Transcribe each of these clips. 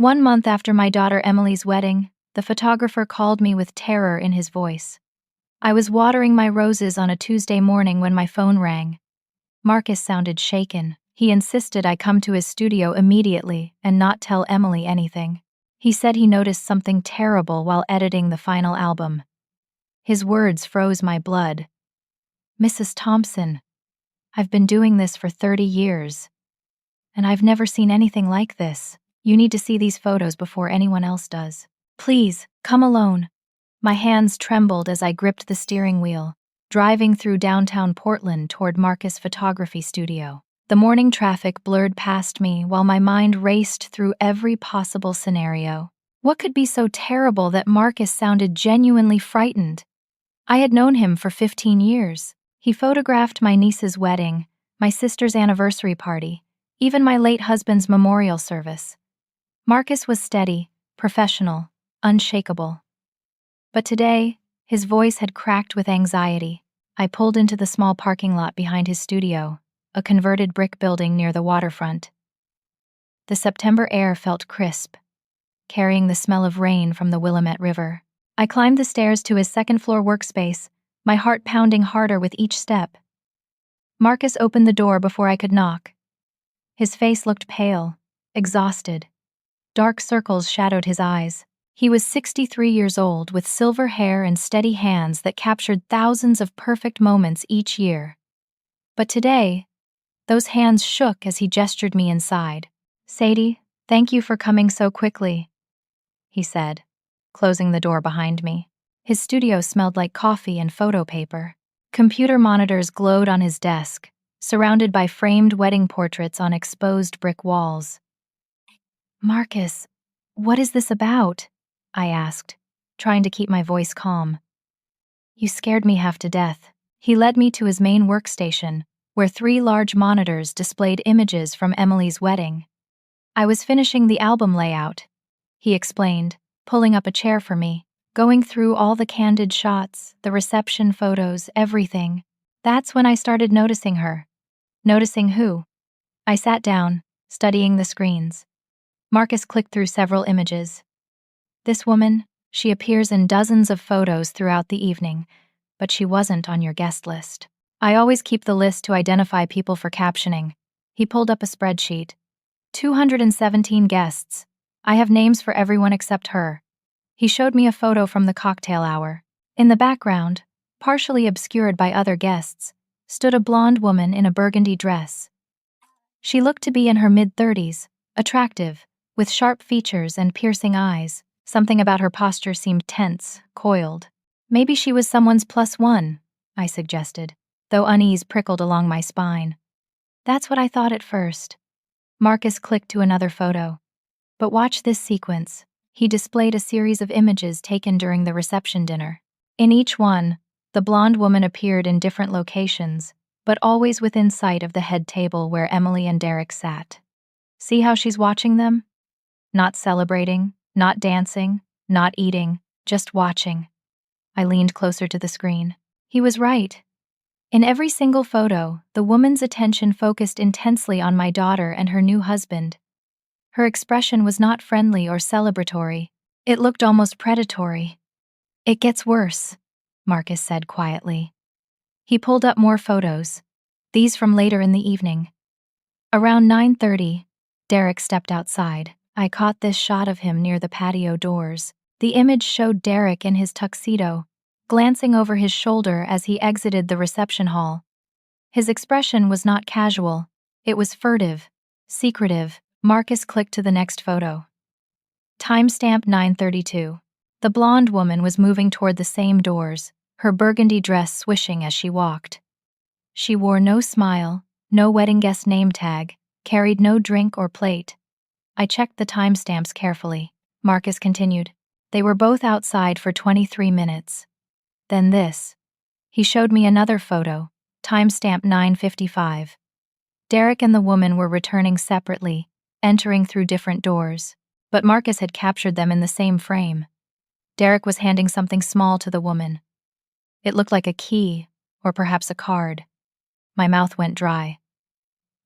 1 month after my daughter Emily's wedding, the photographer called me with terror in his voice. I was watering my roses on a Tuesday morning when my phone rang. Marcus sounded shaken. He insisted I come to his studio immediately and not tell Emily anything. He said he noticed something terrible while editing the final album. His words froze my blood. "Mrs. Thompson, I've been doing this for 30 years, and I've never seen anything like this. You need to see these photos before anyone else does. Please, come alone." My hands trembled as I gripped the steering wheel, driving through downtown Portland toward Marcus' photography studio. The morning traffic blurred past me while my mind raced through every possible scenario. What could be so terrible that Marcus sounded genuinely frightened? I had known him for 15 years. He photographed my niece's wedding, my sister's anniversary party, even my late husband's memorial service. Marcus was steady, professional, unshakable. But today, his voice had cracked with anxiety. I pulled into the small parking lot behind his studio, a converted brick building near the waterfront. The September air felt crisp, carrying the smell of rain from the Willamette River. I climbed the stairs to his second-floor workspace, my heart pounding harder with each step. Marcus opened the door before I could knock. His face looked pale, exhausted. Dark circles shadowed his eyes. He was 63 years old, with silver hair and steady hands that captured thousands of perfect moments each year. But today, those hands shook as he gestured me inside. "Sadie, thank you for coming so quickly," he said, closing the door behind me. His studio smelled like coffee and photo paper. Computer monitors glowed on his desk, surrounded by framed wedding portraits on exposed brick walls. "Marcus, what is this about?" I asked, trying to keep my voice calm. "You scared me half to death." He led me to his main workstation, where 3 large monitors displayed images from Emily's wedding. "I was finishing the album layout," he explained, pulling up a chair for me, "going through all the candid shots, the reception photos, everything. That's when I started noticing her." "Noticing who?" I sat down, studying the screens. Marcus clicked through several images. "This woman, she appears in dozens of photos throughout the evening, but she wasn't on your guest list. I always keep the list to identify people for captioning." He pulled up a spreadsheet. 217 guests. I have names for everyone except her. He showed me a photo from the cocktail hour. In the background, partially obscured by other guests, stood a blonde woman in a burgundy dress. She looked to be in her mid-30s, attractive, with sharp features and piercing eyes. Something about her posture seemed tense, coiled. "Maybe she was someone's +1, I suggested, though unease prickled along my spine. "That's what I thought at first." Marcus clicked to another photo. "But watch this sequence." He displayed a series of images taken during the reception dinner. In each one, the blonde woman appeared in different locations, but always within sight of the head table where Emily and Derek sat. "See how she's watching them? Not celebrating, not dancing, not eating, just watching." I leaned closer to the screen. He was right. In every single photo, the woman's attention focused intensely on my daughter and her new husband. Her expression was not friendly or celebratory. It looked almost predatory. "It gets worse," Marcus said quietly. He pulled up more photos, these from later in the evening. Around 9:30, Derek stepped outside. I caught this shot of him near the patio doors. The image showed Derek in his tuxedo, glancing over his shoulder as he exited the reception hall. His expression was not casual. It was furtive, secretive. Marcus clicked to the next photo. Timestamp 9:32. The blonde woman was moving toward the same doors, her burgundy dress swishing as she walked. She wore no smile, no wedding guest name tag, carried no drink or plate. I checked the timestamps carefully. Marcus continued. They were both outside for 23 minutes. Then this. He showed me another photo, timestamp 9:55. Derek and the woman were returning separately, entering through different doors, but Marcus had captured them in the same frame. Derek was handing something small to the woman. It looked like a key, or perhaps a card. My mouth went dry.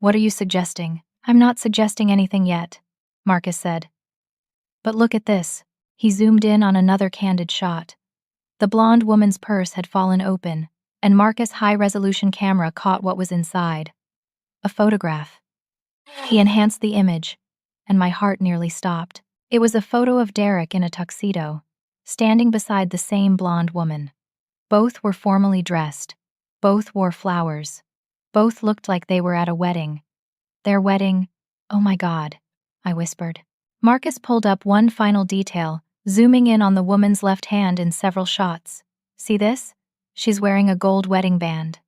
"What are you suggesting?" "I'm not suggesting anything yet," Marcus said. But look at this. He zoomed in on another candid shot. The blonde woman's purse had fallen open, and Marcus' high-resolution camera caught what was inside. A photograph. He enhanced the image, and my heart nearly stopped. It was a photo of Derek in a tuxedo, standing beside the same blonde woman. Both were formally dressed. Both wore flowers. Both looked like they were at a wedding. Their wedding, oh my God, I whispered. Marcus pulled up one final detail, zooming in on the woman's left hand in several shots. See this? She's wearing a gold wedding band.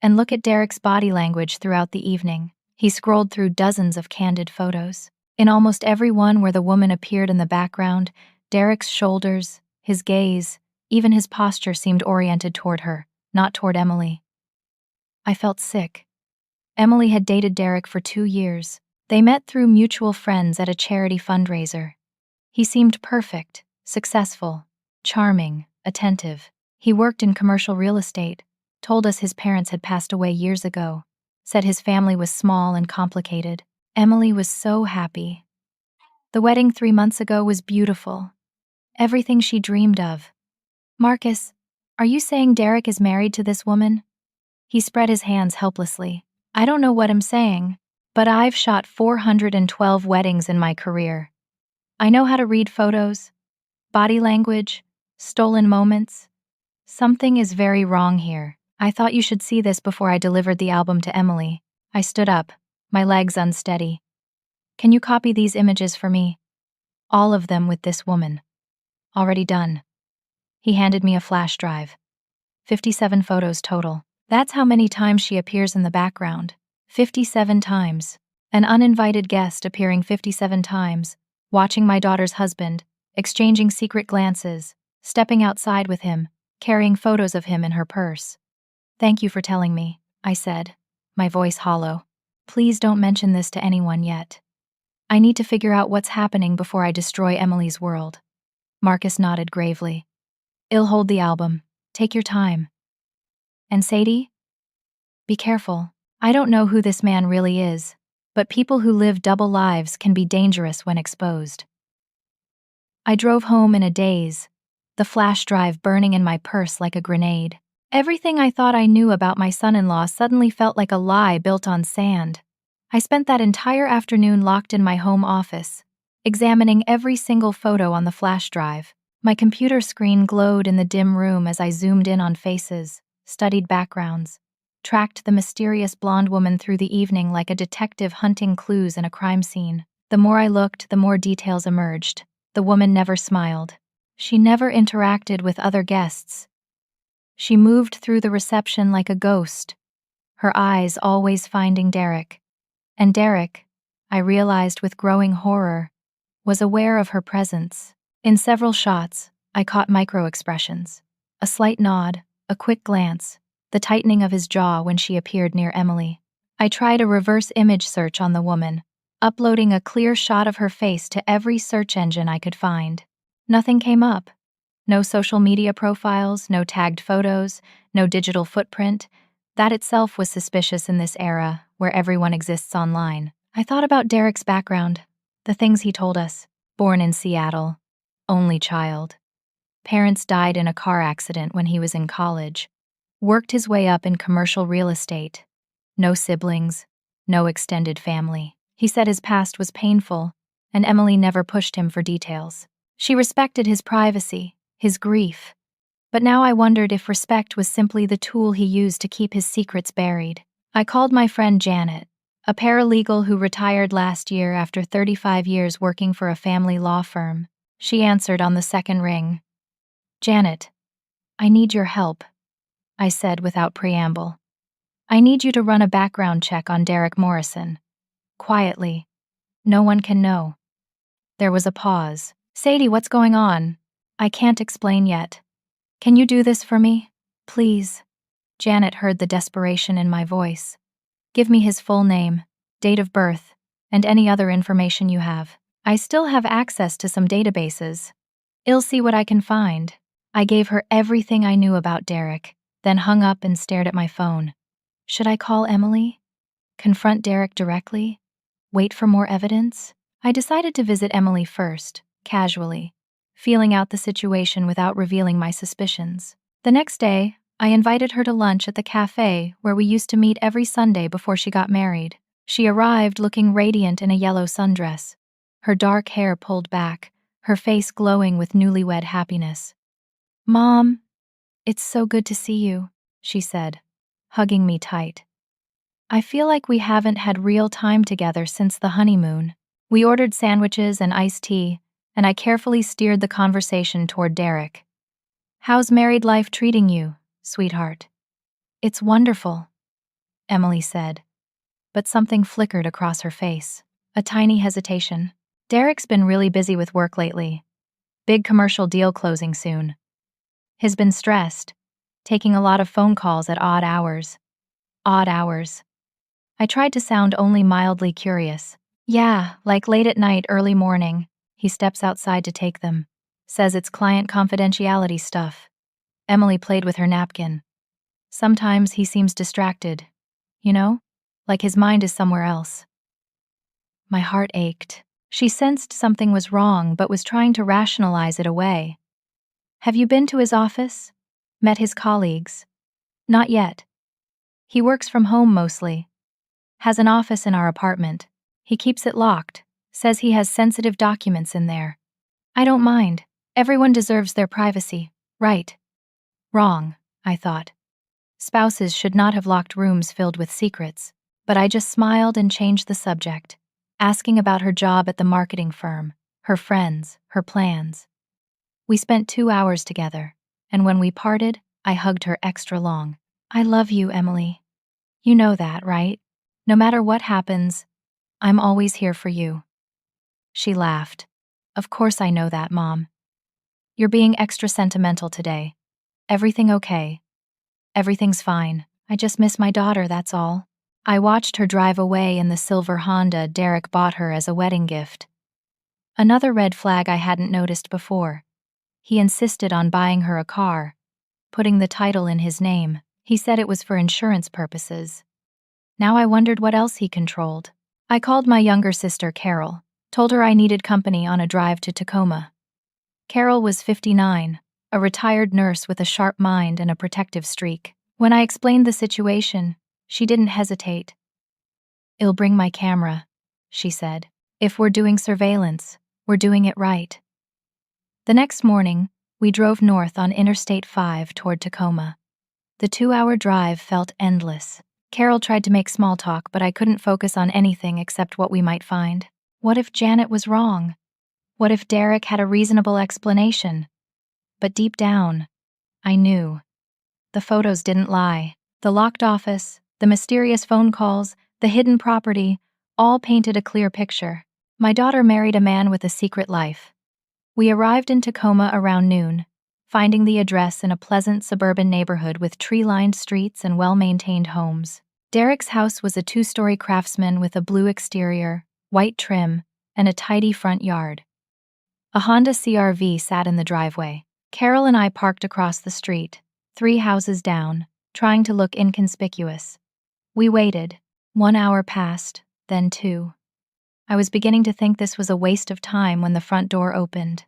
And look at Derek's body language throughout the evening. He scrolled through dozens of candid photos. In almost every one where the woman appeared in the background, Derek's shoulders, his gaze, even his posture seemed oriented toward her, not toward Emily. I felt sick. Emily had dated Derek for 2 years. They met through mutual friends at a charity fundraiser. He seemed perfect, successful, charming, attentive. He worked in commercial real estate, told us his parents had passed away years ago, said his family was small and complicated. Emily was so happy. The wedding 3 months ago was beautiful. Everything she dreamed of. Marcus, are you saying Derek is married to this woman? He spread his hands helplessly. I don't know what I'm saying, but I've shot 412 weddings in my career. I know how to read photos, body language, stolen moments. Something is very wrong here. I thought you should see this before I delivered the album to Emily. I stood up, my legs unsteady. Can you copy these images for me? All of them with this woman. Already done. He handed me a flash drive. 57 photos total. That's how many times she appears in the background. 57 times. An uninvited guest appearing 57 times, watching my daughter's husband, exchanging secret glances, stepping outside with him, carrying photos of him in her purse. Thank you for telling me, I said, my voice hollow. Please don't mention this to anyone yet. I need to figure out what's happening before I destroy Emily's world. Marcus nodded gravely. I'll hold the album. Take your time. And Sadie? Be careful. I don't know who this man really is, but people who live double lives can be dangerous when exposed. I drove home in a daze, the flash drive burning in my purse like a grenade. Everything I thought I knew about my son-in-law suddenly felt like a lie built on sand. I spent that entire afternoon locked in my home office, examining every single photo on the flash drive. My computer screen glowed in the dim room as I zoomed in on faces, studied backgrounds, tracked the mysterious blonde woman through the evening like a detective hunting clues in a crime scene. The more I looked, the more details emerged. The woman never smiled. She never interacted with other guests. She moved through the reception like a ghost, her eyes always finding Derek. And Derek, I realized with growing horror, was aware of her presence. In several shots, I caught micro-expressions. A slight nod, a quick glance, the tightening of his jaw when she appeared near Emily. I tried a reverse image search on the woman, uploading a clear shot of her face to every search engine I could find. Nothing came up. No social media profiles, no tagged photos, no digital footprint. That itself was suspicious in this era, where everyone exists online. I thought about Derek's background, the things he told us. Born in Seattle, only child. Parents died in a car accident when he was in college. Worked his way up in commercial real estate. No siblings, no extended family. He said his past was painful, and Emily never pushed him for details. She respected his privacy, his grief. But now I wondered if respect was simply the tool he used to keep his secrets buried. I called my friend Janet, a paralegal who retired last year after 35 years working for a family law firm. She answered on the second ring. Janet, I need your help, I said without preamble. I need you to run a background check on Derek Morrison. Quietly. No one can know. There was a pause. Sadie, what's going on? I can't explain yet. Can you do this for me? Please. Janet heard the desperation in my voice. Give me his full name, date of birth, and any other information you have. I still have access to some databases. I'll see what I can find. I gave her everything I knew about Derek, then hung up and stared at my phone. Should I call Emily? Confront Derek directly? Wait for more evidence? I decided to visit Emily first, casually, feeling out the situation without revealing my suspicions. The next day, I invited her to lunch at the cafe where we used to meet every Sunday before she got married. She arrived looking radiant in a yellow sundress, her dark hair pulled back, her face glowing with newlywed happiness. "Mom, it's so good to see you," she said, hugging me tight. "I feel like we haven't had real time together since the honeymoon." We ordered sandwiches and iced tea, and I carefully steered the conversation toward Derek. "How's married life treating you, sweetheart?" "It's wonderful," Emily said, but something flickered across her face. A tiny hesitation. "Derek's been really busy with work lately. Big commercial deal closing soon. He's been stressed, taking a lot of phone calls at odd hours." Odd hours. I tried to sound only mildly curious. "Yeah, like late at night, early morning. He steps outside to take them. Says it's client confidentiality stuff." Emily played with her napkin. "Sometimes he seems distracted. You know? Like his mind is somewhere else." My heart ached. She sensed something was wrong but was trying to rationalize it away. "Have you been to his office? Met his colleagues?" "Not yet. He works from home mostly. Has an office in our apartment. He keeps it locked, says he has sensitive documents in there. I don't mind. Everyone deserves their privacy, right?" Wrong, I thought. Spouses should not have locked rooms filled with secrets, but I just smiled and changed the subject, asking about her job at the marketing firm, her friends, her plans. We spent 2 hours together, and when we parted, I hugged her extra long. "I love you, Emily. You know that, right? No matter what happens, I'm always here for you." She laughed. "Of course I know that, Mom. You're being extra sentimental today. Everything okay?" "Everything's fine. I just miss my daughter, that's all." I watched her drive away in the silver Honda Derek bought her as a wedding gift. Another red flag I hadn't noticed before. He insisted on buying her a car, putting the title in his name. He said it was for insurance purposes. Now I wondered what else he controlled. I called my younger sister, Carol, told her I needed company on a drive to Tacoma. Carol was 59, a retired nurse with a sharp mind and a protective streak. When I explained the situation, she didn't hesitate. "I'll bring my camera," she said. "If we're doing surveillance, we're doing it right." The next morning, we drove north on Interstate 5 toward Tacoma. The 2-hour drive felt endless. Carol tried to make small talk, but I couldn't focus on anything except what we might find. What if Janet was wrong? What if Derek had a reasonable explanation? But deep down, I knew. The photos didn't lie. The locked office, the mysterious phone calls, the hidden property, all painted a clear picture. My daughter married a man with a secret life. We arrived in Tacoma around noon, finding the address in a pleasant suburban neighborhood with tree-lined streets and well-maintained homes. Derek's house was a 2-story craftsman with a blue exterior, white trim, and a tidy front yard. A Honda CR-V sat in the driveway. Carol and I parked across the street, 3 houses down, trying to look inconspicuous. We waited. 1 hour passed, then 2. I was beginning to think this was a waste of time when the front door opened.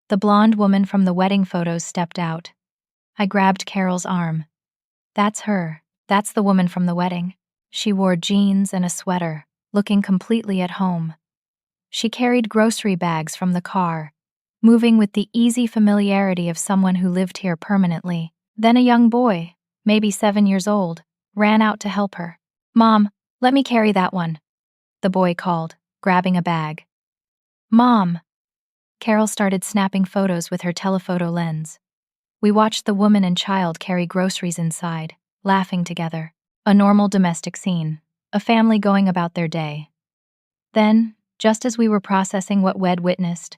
The blonde woman from the wedding photos stepped out. I grabbed Carol's arm. "That's her. That's the woman from the wedding." She wore jeans and a sweater, looking completely at home. She carried grocery bags from the car, moving with the easy familiarity of someone who lived here permanently. Then a young boy, maybe 7 years old, ran out to help her. "Mom, let me carry that one," the boy called, grabbing a bag. "Mom!" Carol started snapping photos with her telephoto lens. We watched the woman and child carry groceries inside, laughing together. A normal domestic scene, a family going about their day. Then, just as we were processing what we'd witnessed,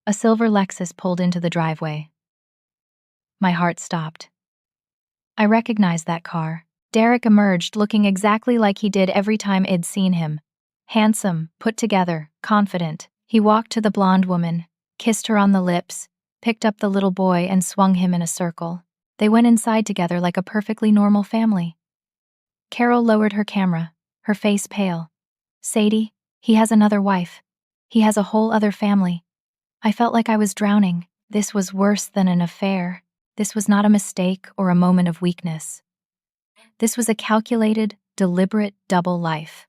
a silver Lexus pulled into the driveway. My heart stopped. I recognized that car. Derek emerged looking exactly like he did every time I'd seen him. Handsome, put together, confident. He walked to the blonde woman, kissed her on the lips, picked up the little boy and swung him in a circle. They went inside together like a perfectly normal family. Carol lowered her camera, her face pale. "Sadie, he has another wife. He has a whole other family." I felt like I was drowning. This was worse than an affair. This was not a mistake or a moment of weakness. This was a calculated, deliberate double life.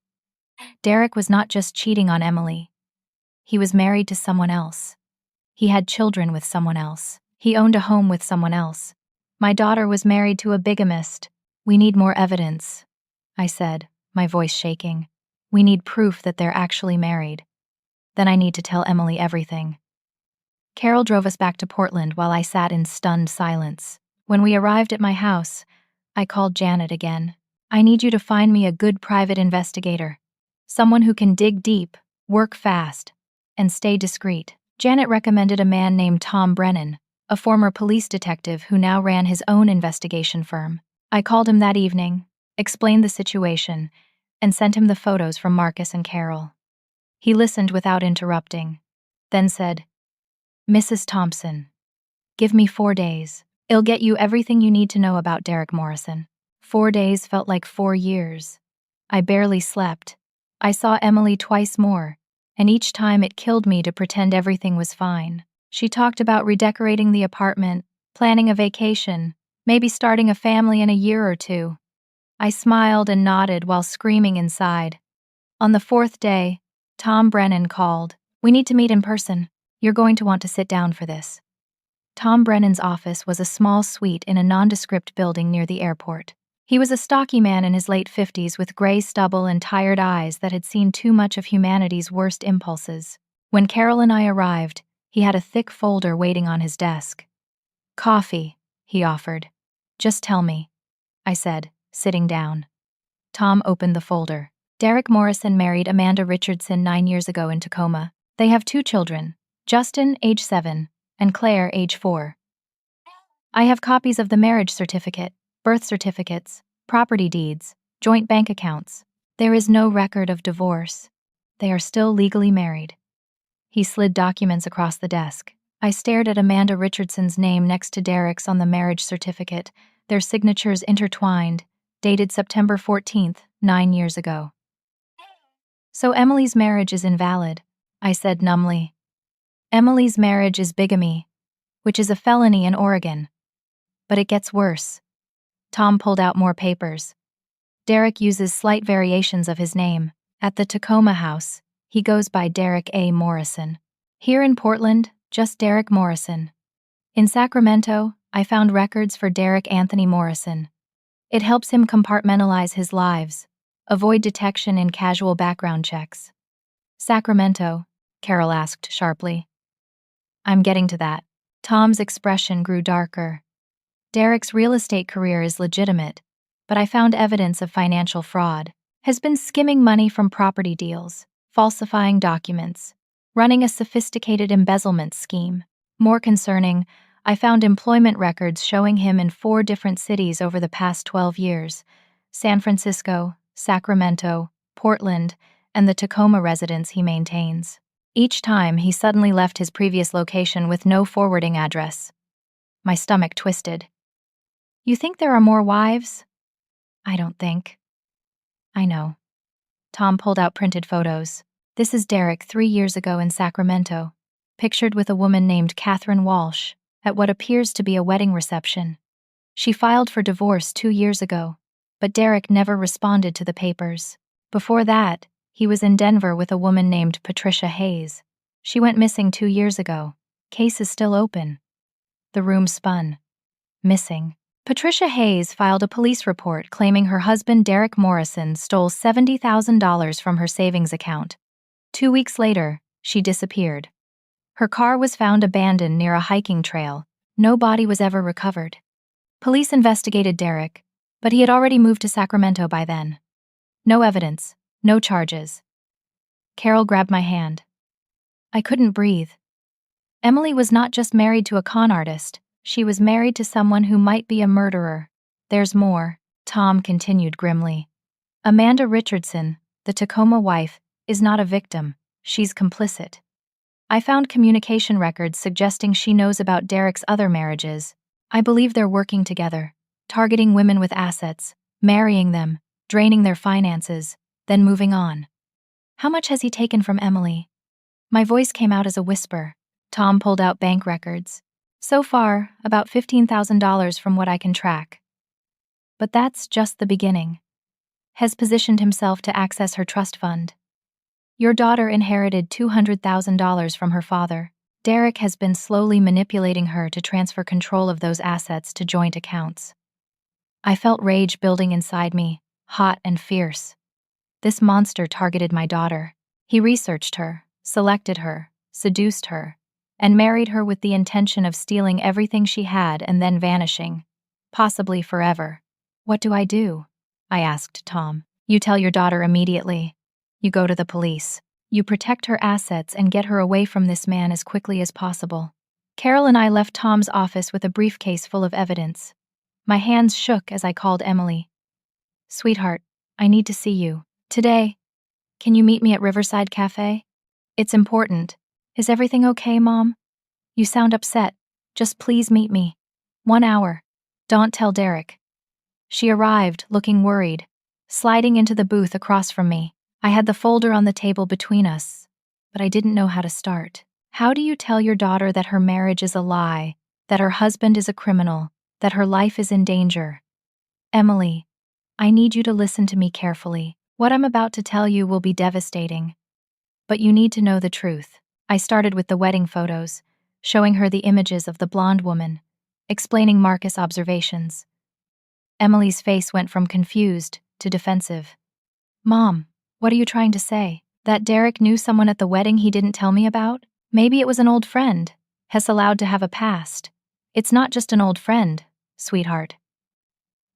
Derek was not just cheating on Emily. He was married to someone else. He had children with someone else. He owned a home with someone else. My daughter was married to a bigamist. We need more evidence, I said, my voice shaking. We need proof that they're actually married. Then I need to tell Emily everything. Carol drove us back to Portland while I sat in stunned silence. When we arrived at my house, I called Janet again. I need you to find me a good private investigator. Someone who can dig deep, work fast, and stay discreet. Janet recommended a man named Tom Brennan, a former police detective who now ran his own investigation firm. I called him that evening, explained the situation, and sent him the photos from Marcus and Carol. He listened without interrupting, then said, "Mrs. Thompson, give me 4 days. It'll get you everything you need to know about Derek Morrison." 4 days felt like 4 years. I barely slept. I saw Emily twice more, and each time it killed me to pretend everything was fine. She talked about redecorating the apartment, planning a vacation, maybe starting a family in a year or two. I smiled and nodded while screaming inside. On the 4th day, Tom Brennan called. "We need to meet in person. You're going to want to sit down for this." Tom Brennan's office was a small suite in a nondescript building near the airport. He was a stocky man in his late 50s with gray stubble and tired eyes that had seen too much of humanity's worst impulses. When Carol and I arrived, he had a thick folder waiting on his desk. "Coffee," he offered. "Just tell me," I said, sitting down. Tom opened the folder. Derek Morrison married Amanda Richardson 9 years ago in Tacoma. They have 2 children, Justin, age 7, and Claire, age 4. I have copies of the marriage certificate, birth certificates, property deeds, joint bank accounts. There is no record of divorce. They are still legally married. He slid documents across the desk. I stared at Amanda Richardson's name next to Derek's on the marriage certificate, their signatures intertwined, dated September 14th, 9 years ago. "So Emily's marriage is invalid," I said numbly. "Emily's marriage is bigamy, which is a felony in Oregon. But it gets worse." Tom pulled out more papers. "Derek uses slight variations of his name. At the Tacoma house, he goes by Derek A. Morrison. Here in Portland, just Derek Morrison. In Sacramento, I found records for Derek Anthony Morrison. It helps him compartmentalize his lives, avoid detection in casual background checks." "Sacramento?" Carol asked sharply. "I'm getting to that." Tom's expression grew darker. "Derek's real estate career is legitimate, but I found evidence of financial fraud. Has been skimming money from property deals, falsifying documents, running a sophisticated embezzlement scheme. More concerning, I found employment records showing him in 4 different cities over the past 12 years: San Francisco, Sacramento, Portland, and the Tacoma residence he maintains. Each time, he suddenly left his previous location with no forwarding address." My stomach twisted. "You think there are more wives?" "I don't think." "I know." Tom pulled out printed photos. "This is Derek 3 years ago in Sacramento, pictured with a woman named Catherine Walsh at what appears to be a wedding reception. She filed for divorce 2 years ago, but Derek never responded to the papers. Before that, he was in Denver with a woman named Patricia Hayes. She went missing 2 years ago. Case is still open." The room spun. "Missing." Patricia Hayes filed a police report claiming her husband Derek Morrison stole $70,000 from her savings account. 2 weeks later, she disappeared. Her car was found abandoned near a hiking trail. No body was ever recovered. Police investigated Derek, but he had already moved to Sacramento by then. No evidence, no charges. Carol grabbed my hand. I couldn't breathe. Emily was not just married to a con artist, she was married to someone who might be a murderer. "There's more," Tom continued grimly. "Amanda Richardson, the Tacoma wife, is not a victim, she's complicit. I found communication records suggesting she knows about Derek's other marriages. I believe they're working together, targeting women with assets, marrying them, draining their finances, then moving on." "How much has he taken from Emily?" My voice came out as a whisper. Tom pulled out bank records. So far, about $15,000 from what I can track. But that's just the beginning. Has positioned himself to access her trust fund. Your daughter inherited $200,000 from her father. Derek has been slowly manipulating her to transfer control of those assets to joint accounts. I felt rage building inside me, hot and fierce. This monster targeted my daughter. He researched her, selected her, seduced her, and married her with the intention of stealing everything she had and then vanishing, possibly forever. What do? I asked Tom. You tell your daughter immediately. You go to the police. You protect her assets and get her away from this man as quickly as possible. Carol and I left Tom's office with a briefcase full of evidence. My hands shook as I called Emily. Sweetheart, I need to see you. Today. Can you meet me at Riverside Cafe? It's important. Is everything okay, Mom? You sound upset. Just please meet me. 1 hour. Don't tell Derek. She arrived, looking worried, sliding into the booth across from me. I had the folder on the table between us, but I didn't know how to start. How do you tell your daughter that her marriage is a lie, that her husband is a criminal, that her life is in danger? Emily, I need you to listen to me carefully. What I'm about to tell you will be devastating. But you need to know the truth. I started with the wedding photos, showing her the images of the blonde woman, explaining Marcus' observations. Emily's face went from confused to defensive. Mom, what are you trying to say? That Derek knew someone at the wedding he didn't tell me about? Maybe it was an old friend. Hess allowed to have a past. It's not just an old friend, sweetheart.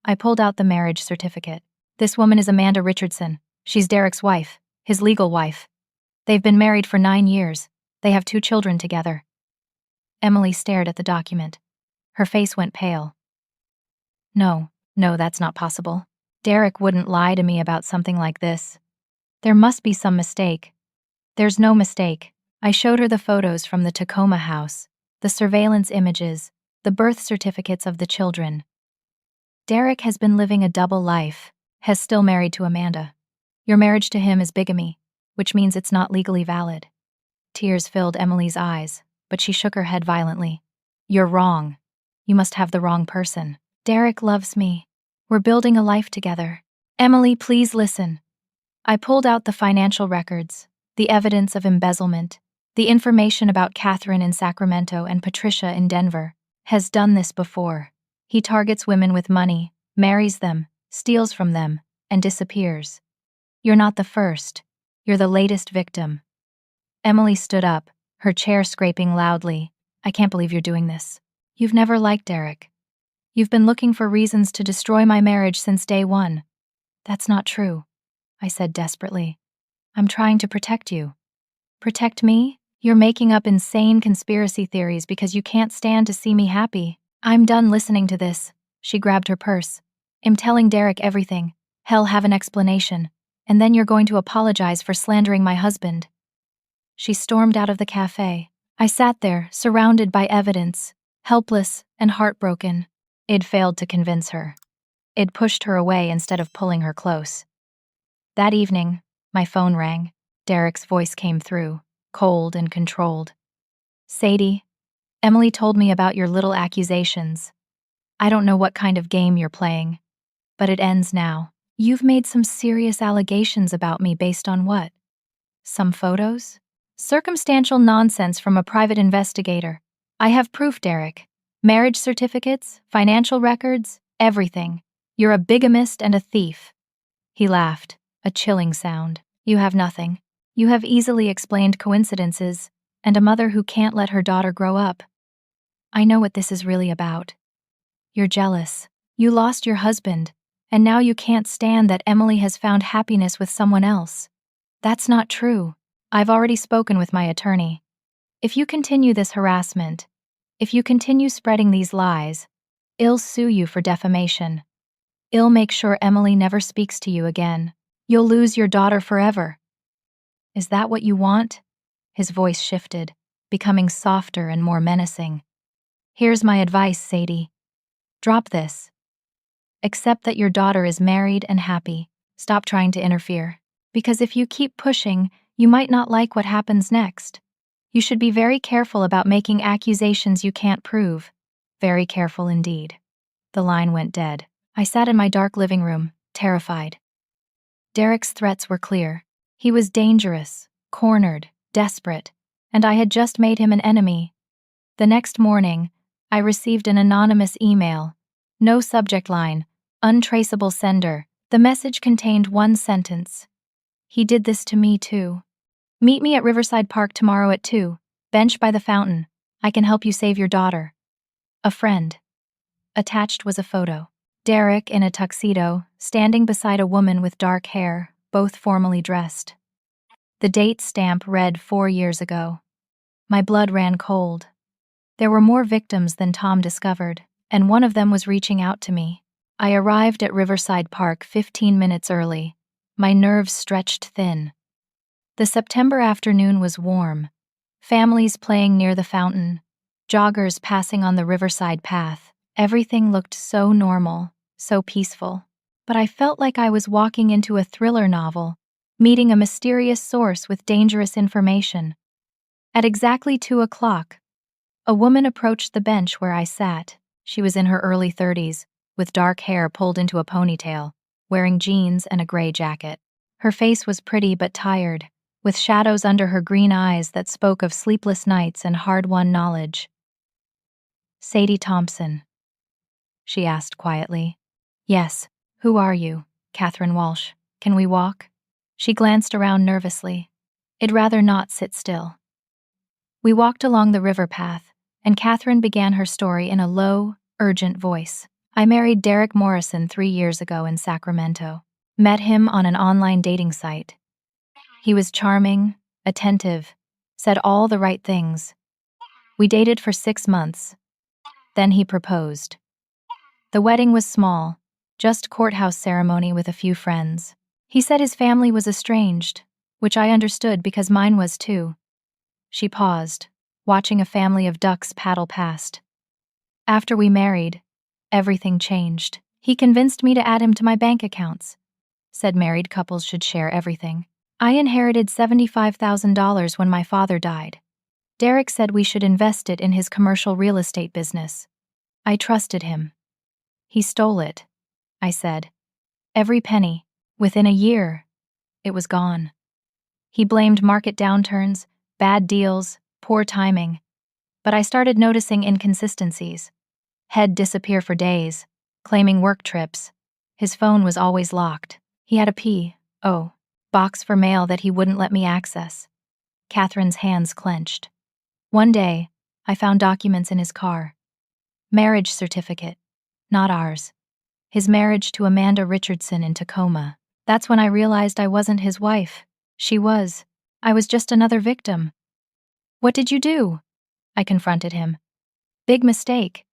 I pulled out the marriage certificate. This woman is Amanda Richardson. She's Derek's wife, his legal wife. They've been married for 9 years. They have 2 children together. Emily stared at the document. Her face went pale. No, that's not possible. Derek wouldn't lie to me about something like this. There must be some mistake. There's no mistake. I showed her the photos from the Tacoma house, the surveillance images, the birth certificates of the children. Derek has been living a double life, has still married to Amanda. Your marriage to him is bigamy, which means it's not legally valid. Tears filled Emily's eyes, but she shook her head violently. You're wrong. You must have the wrong person. Derek loves me. We're building a life together. Emily, please listen. I pulled out the financial records, the evidence of embezzlement, the information about Catherine in Sacramento and Patricia in Denver. Has done this before. He targets women with money, marries them, steals from them, and disappears. You're not the first. You're the latest victim. Emily stood up, her chair scraping loudly. I can't believe you're doing this. You've never liked Derek. You've been looking for reasons to destroy my marriage since day one. That's not true, I said desperately. I'm trying to protect you. Protect me? You're making up insane conspiracy theories because you can't stand to see me happy. I'm done listening to this. She grabbed her purse. I'm telling Derek everything. He'll have an explanation. And then you're going to apologize for slandering my husband. She stormed out of the cafe. I sat there, surrounded by evidence, helpless and heartbroken. It failed to convince her. It pushed her away instead of pulling her close. That evening, my phone rang. Derek's voice came through, cold and controlled. Sadie, Emily told me about your little accusations. I don't know what kind of game you're playing, but it ends now. You've made some serious allegations about me based on what? Some photos? Circumstantial nonsense from a private investigator. I have proof, Derek. Marriage certificates, financial records, everything. You're a bigamist and a thief. He laughed, a chilling sound. You have nothing. You have easily explained coincidences, and a mother who can't let her daughter grow up. I know what this is really about. You're jealous. You lost your husband, and now you can't stand that Emily has found happiness with someone else. That's not true. I've already spoken with my attorney. If you continue this harassment, if you continue spreading these lies, I'll sue you for defamation. I'll make sure Emily never speaks to you again. You'll lose your daughter forever. Is that what you want? His voice shifted, becoming softer and more menacing. Here's my advice, Sadie. Drop this. Accept that your daughter is married and happy. Stop trying to interfere. Because if you keep pushing, you might not like what happens next. You should be very careful about making accusations you can't prove. Very careful indeed. The line went dead. I sat in my dark living room, terrified. Derek's threats were clear. He was dangerous, cornered, desperate, and I had just made him an enemy. The next morning, I received an anonymous email. No subject line, untraceable sender. The message contained one sentence. He did this to me too. Meet me at Riverside Park tomorrow at 2, bench by the fountain. I can help you save your daughter. A friend. Attached was a photo. Derek in a tuxedo, standing beside a woman with dark hair, both formally dressed. The date stamp read 4 years ago. My blood ran cold. There were more victims than Tom discovered, and one of them was reaching out to me. I arrived at Riverside Park 15 minutes early, my nerves stretched thin. The September afternoon was warm. Families playing near the fountain, joggers passing on the riverside path. Everything looked so normal, so peaceful. But I felt like I was walking into a thriller novel, meeting a mysterious source with dangerous information. At exactly 2 o'clock, a woman approached the bench where I sat. She was in her early 30s, with dark hair pulled into a ponytail, wearing jeans and a gray jacket. Her face was pretty but tired, with shadows under her green eyes that spoke of sleepless nights and hard-won knowledge. "Sadie Thompson," she asked quietly. "Yes. Who are you?" "Catherine Walsh. Can we walk?" She glanced around nervously. "I'd rather not sit still." We walked along the river path, and Catherine began her story in a low, urgent voice. "I married Derek Morrison 3 years ago in Sacramento. Met him on an online dating site. He was charming, attentive, said all the right things. We dated for 6 months. Then he proposed. The wedding was small, just courthouse ceremony with a few friends. He said his family was estranged, which I understood because mine was too." She paused, watching a family of ducks paddle past. "After we married, everything changed. He convinced me to add him to my bank accounts. Said married couples should share everything. I inherited $75,000 when my father died. Derek said we should invest it in his commercial real estate business. I trusted him. He stole it," I said. "Every penny. Within a year, it was gone. He blamed market downturns, bad deals, poor timing. But I started noticing inconsistencies. He'd disappear for days, claiming work trips. His phone was always locked. He had a P.O. box for mail that he wouldn't let me access." Catherine's hands clenched. "One day, I found documents in his car. Marriage certificate. Not ours. His marriage to Amanda Richardson in Tacoma. That's when I realized I wasn't his wife. She was. I was just another victim." "What did you do?" I confronted him. "Big mistake."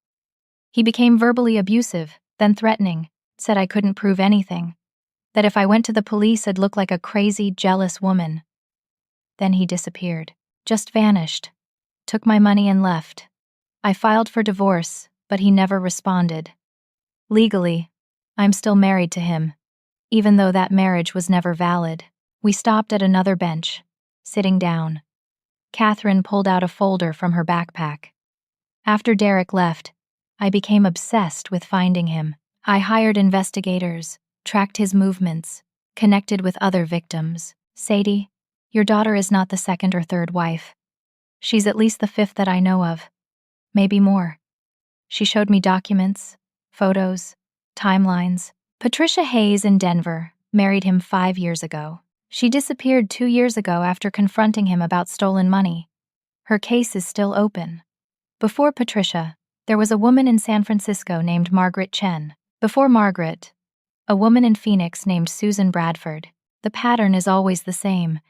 He became verbally abusive, then threatening, said I couldn't prove anything, that if I went to the police I'd look like a crazy, jealous woman. Then he disappeared. Just vanished. Took my money and left. I filed for divorce, but he never responded. Legally, I'm still married to him, even though that marriage was never valid. We stopped at another bench, sitting down. Catherine pulled out a folder from her backpack. After Derek left, I became obsessed with finding him. I hired investigators, tracked his movements, connected with other victims. "Sadie, your daughter is not the second or third wife. She's at least the 5th that I know of. Maybe more." She showed me documents, photos, timelines. Patricia Hayes in Denver married him 5 years ago. She disappeared 2 years ago after confronting him about stolen money. Her case is still open. Before Patricia, there was a woman in San Francisco named Margaret Chen. Before Margaret, a woman in Phoenix named Susan Bradford. The pattern is always the same.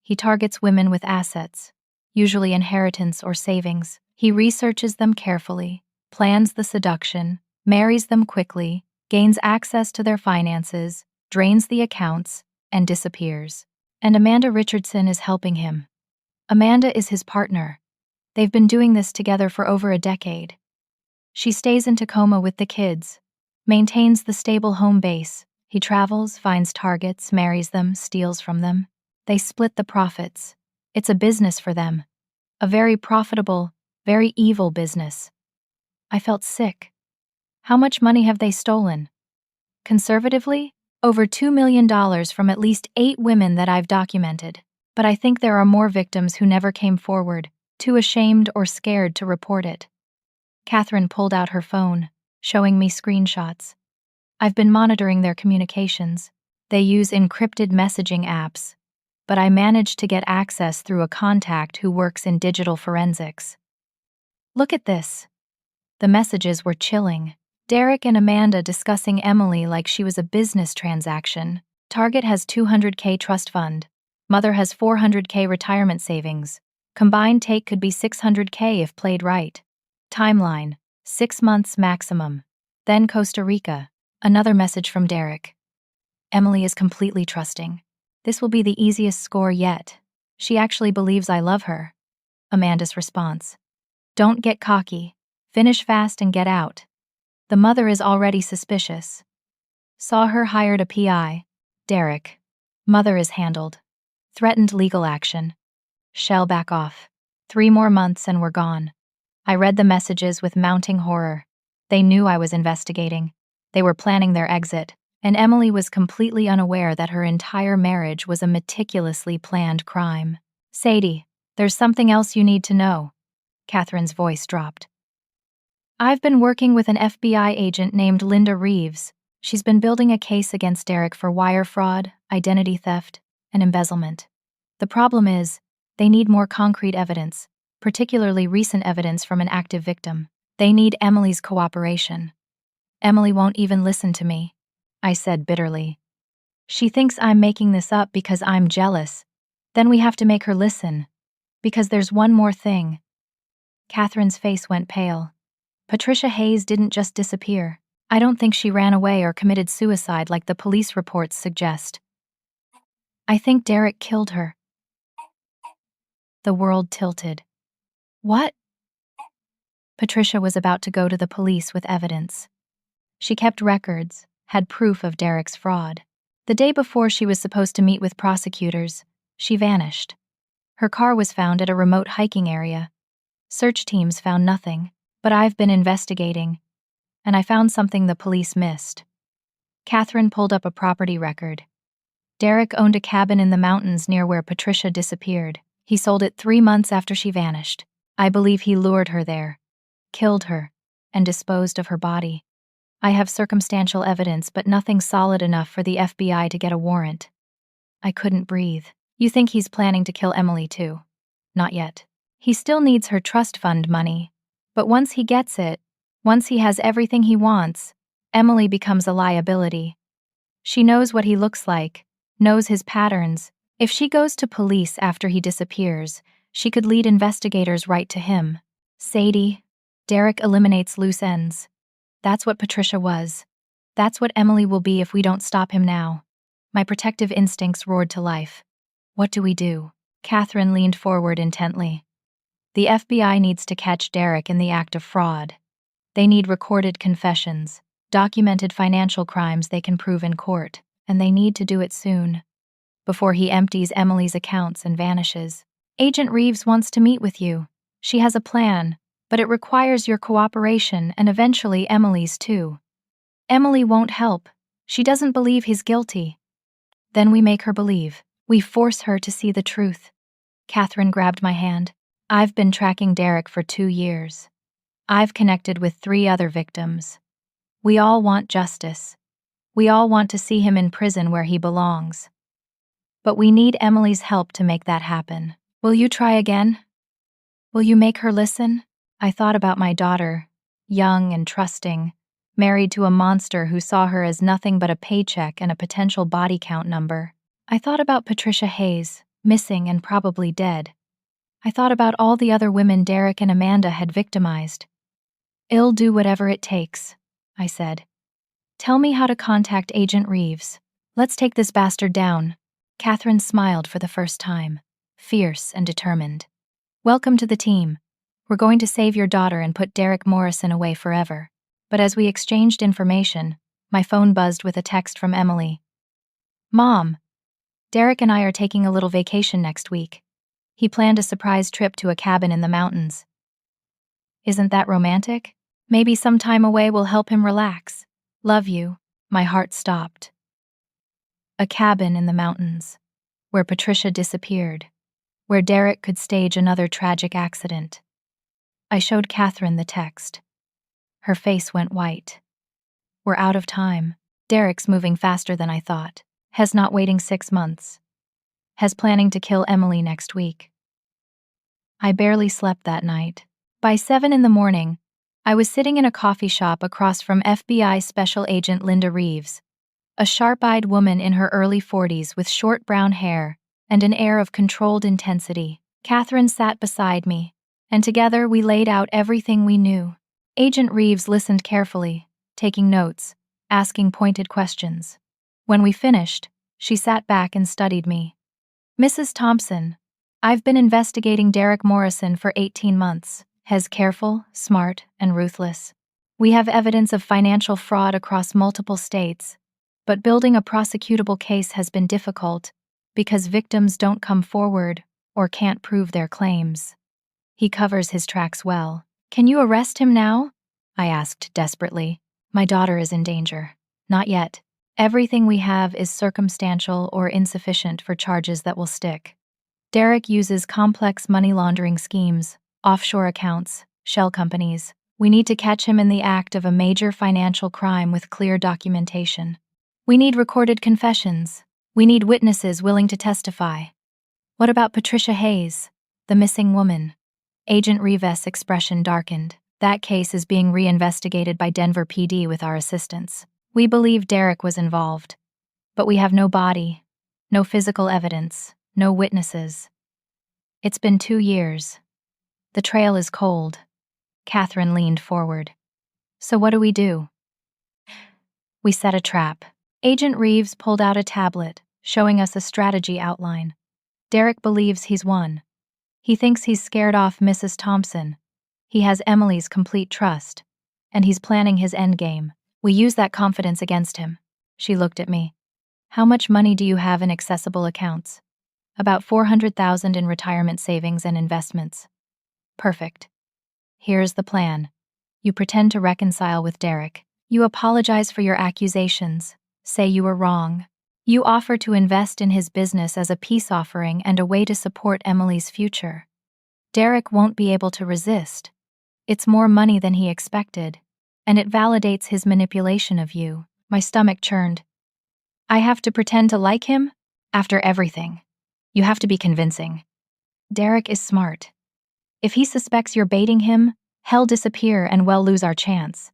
He targets women with assets, usually inheritance or savings. He researches them carefully, plans the seduction, marries them quickly, gains access to their finances, drains the accounts, and disappears. And Amanda Richardson is helping him. Amanda is his partner. They've been doing this together for over a decade. She stays in Tacoma with the kids, maintains the stable home base. He travels, finds targets, marries them, steals from them. They split the profits. It's a business for them. A very profitable, very evil business. I felt sick. How much money have they stolen? Conservatively, over $2 million from at least 8 women that I've documented. But I think there are more victims who never came forward, too ashamed or scared to report it. Catherine pulled out her phone, showing me screenshots. I've been monitoring their communications. They use encrypted messaging apps, but I managed to get access through a contact who works in digital forensics. Look at this. The messages were chilling. Derek and Amanda discussing Emily like she was a business transaction. Target has $200K trust fund. Mother has $400K retirement savings. Combined take could be $600K if played right. Timeline: 6 months maximum. Then Costa Rica. Another message from Derek. Emily is completely trusting. This will be the easiest score yet. She actually believes I love her. Amanda's response. Don't get cocky. Finish fast and get out. The mother is already suspicious. Saw her hired a PI. Derek. Mother is handled. Threatened legal action. Shell back off. 3 more months and we're gone. I read the messages with mounting horror. They knew I was investigating. They were planning their exit, and Emily was completely unaware that her entire marriage was a meticulously planned crime. Sadie, there's something else you need to know. Catherine's voice dropped. I've been working with an FBI agent named Linda Reeves. She's been building a case against Derek for wire fraud, identity theft, and embezzlement. The problem is, they need more concrete evidence, particularly recent evidence from an active victim. They need Emily's cooperation. Emily won't even listen to me, I said bitterly. She thinks I'm making this up because I'm jealous. Then we have to make her listen. Because there's one more thing. Catherine's face went pale. Patricia Hayes didn't just disappear. I don't think she ran away or committed suicide like the police reports suggest. I think Derek killed her. The world tilted. What? Patricia was about to go to the police with evidence. She kept records, had proof of Derek's fraud. The day before she was supposed to meet with prosecutors, she vanished. Her car was found at a remote hiking area. Search teams found nothing, but I've been investigating, and I found something the police missed. Catherine pulled up a property record. Derek owned a cabin in the mountains near where Patricia disappeared. He sold it 3 months after she vanished. I believe he lured her there, killed her, and disposed of her body. I have circumstantial evidence, but nothing solid enough for the FBI to get a warrant. I couldn't breathe. You think he's planning to kill Emily too? Not yet. He still needs her trust fund money. But once he gets it, once he has everything he wants, Emily becomes a liability. She knows what he looks like, knows his patterns. If she goes to police after he disappears, she could lead investigators right to him. Sadie, Derek eliminates loose ends. That's what Patricia was. That's what Emily will be if we don't stop him now. My protective instincts roared to life. What do we do? Catherine leaned forward intently. The FBI needs to catch Derek in the act of fraud. They need recorded confessions, documented financial crimes they can prove in court, and they need to do it soon, before he empties Emily's accounts and vanishes. Agent Reeves wants to meet with you. She has a plan, but it requires your cooperation and eventually Emily's too. Emily won't help. She doesn't believe he's guilty. Then we make her believe. We force her to see the truth. Catherine grabbed my hand. I've been tracking Derek for 2 years. I've connected with 3 other victims. We all want justice. We all want to see him in prison where he belongs. But we need Emily's help to make that happen. Will you try again? Will you make her listen? I thought about my daughter, young and trusting, married to a monster who saw her as nothing but a paycheck and a potential body count number. I thought about Patricia Hayes, missing and probably dead. I thought about all the other women Derek and Amanda had victimized. I'll do whatever it takes, I said. Tell me how to contact Agent Reeves. Let's take this bastard down. Catherine smiled for the first time, fierce and determined. Welcome to the team. We're going to save your daughter and put Derek Morrison away forever. But as we exchanged information, my phone buzzed with a text from Emily. Mom, Derek and I are taking a little vacation next week. He planned a surprise trip to a cabin in the mountains. Isn't that romantic? Maybe some time away will help him relax. Love you. My heart stopped. A cabin in the mountains, where Patricia disappeared, where Derek could stage another tragic accident. I showed Catherine the text. Her face went white. We're out of time. Derek's moving faster than I thought. Has not waiting 6 months. Has planning to kill Emily next week. I barely slept that night. By 7 in the morning, I was sitting in a coffee shop across from FBI Special Agent Linda Reeves, a sharp-eyed woman in her early 40s with short brown hair and an air of controlled intensity. Catherine sat beside me, and together we laid out everything we knew. Agent Reeves listened carefully, taking notes, asking pointed questions. When we finished, she sat back and studied me. Mrs. Thompson, I've been investigating Derek Morrison for 18 months. He's careful, smart, and ruthless. We have evidence of financial fraud across multiple states, but building a prosecutable case has been difficult because victims don't come forward or can't prove their claims. He covers his tracks well. Can you arrest him now? I asked desperately. My daughter is in danger. Not yet. Everything we have is circumstantial or insufficient for charges that will stick. Derek uses complex money laundering schemes, offshore accounts, shell companies. We need to catch him in the act of a major financial crime with clear documentation. We need recorded confessions. We need witnesses willing to testify. What about Patricia Hayes, the missing woman? Agent Reeves' expression darkened. That case is being reinvestigated by Denver PD with our assistance. We believe Derek was involved, but we have no body, no physical evidence, no witnesses. It's been 2 years. The trail is cold. Catherine leaned forward. So what do? We set a trap. Agent Reeves pulled out a tablet, showing us a strategy outline. Derek believes he's won. He thinks he's scared off Mrs. Thompson. He has Emily's complete trust, and he's planning his endgame. We use that confidence against him. She looked at me. How much money do you have in accessible accounts? About $400,000 in retirement savings and investments. Perfect. Here's the plan. You pretend to reconcile with Derek. You apologize for your accusations. Say you were wrong. You offer to invest in his business as a peace offering and a way to support Emily's future. Derek won't be able to resist. It's more money than he expected, and it validates his manipulation of you. My stomach churned. I have to pretend to like him? After everything. You have to be convincing. Derek is smart. If he suspects you're baiting him, he'll disappear and we'll lose our chance.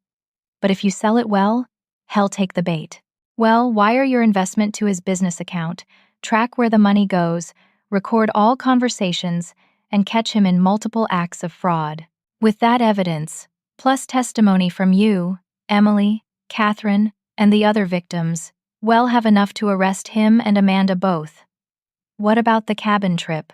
But if you sell it well, he'll take the bait. Well, wire your investment to his business account, track where the money goes, record all conversations, and catch him in multiple acts of fraud. With that evidence, plus testimony from you, Emily, Catherine, and the other victims, we'll have enough to arrest him and Amanda both. What about the cabin trip?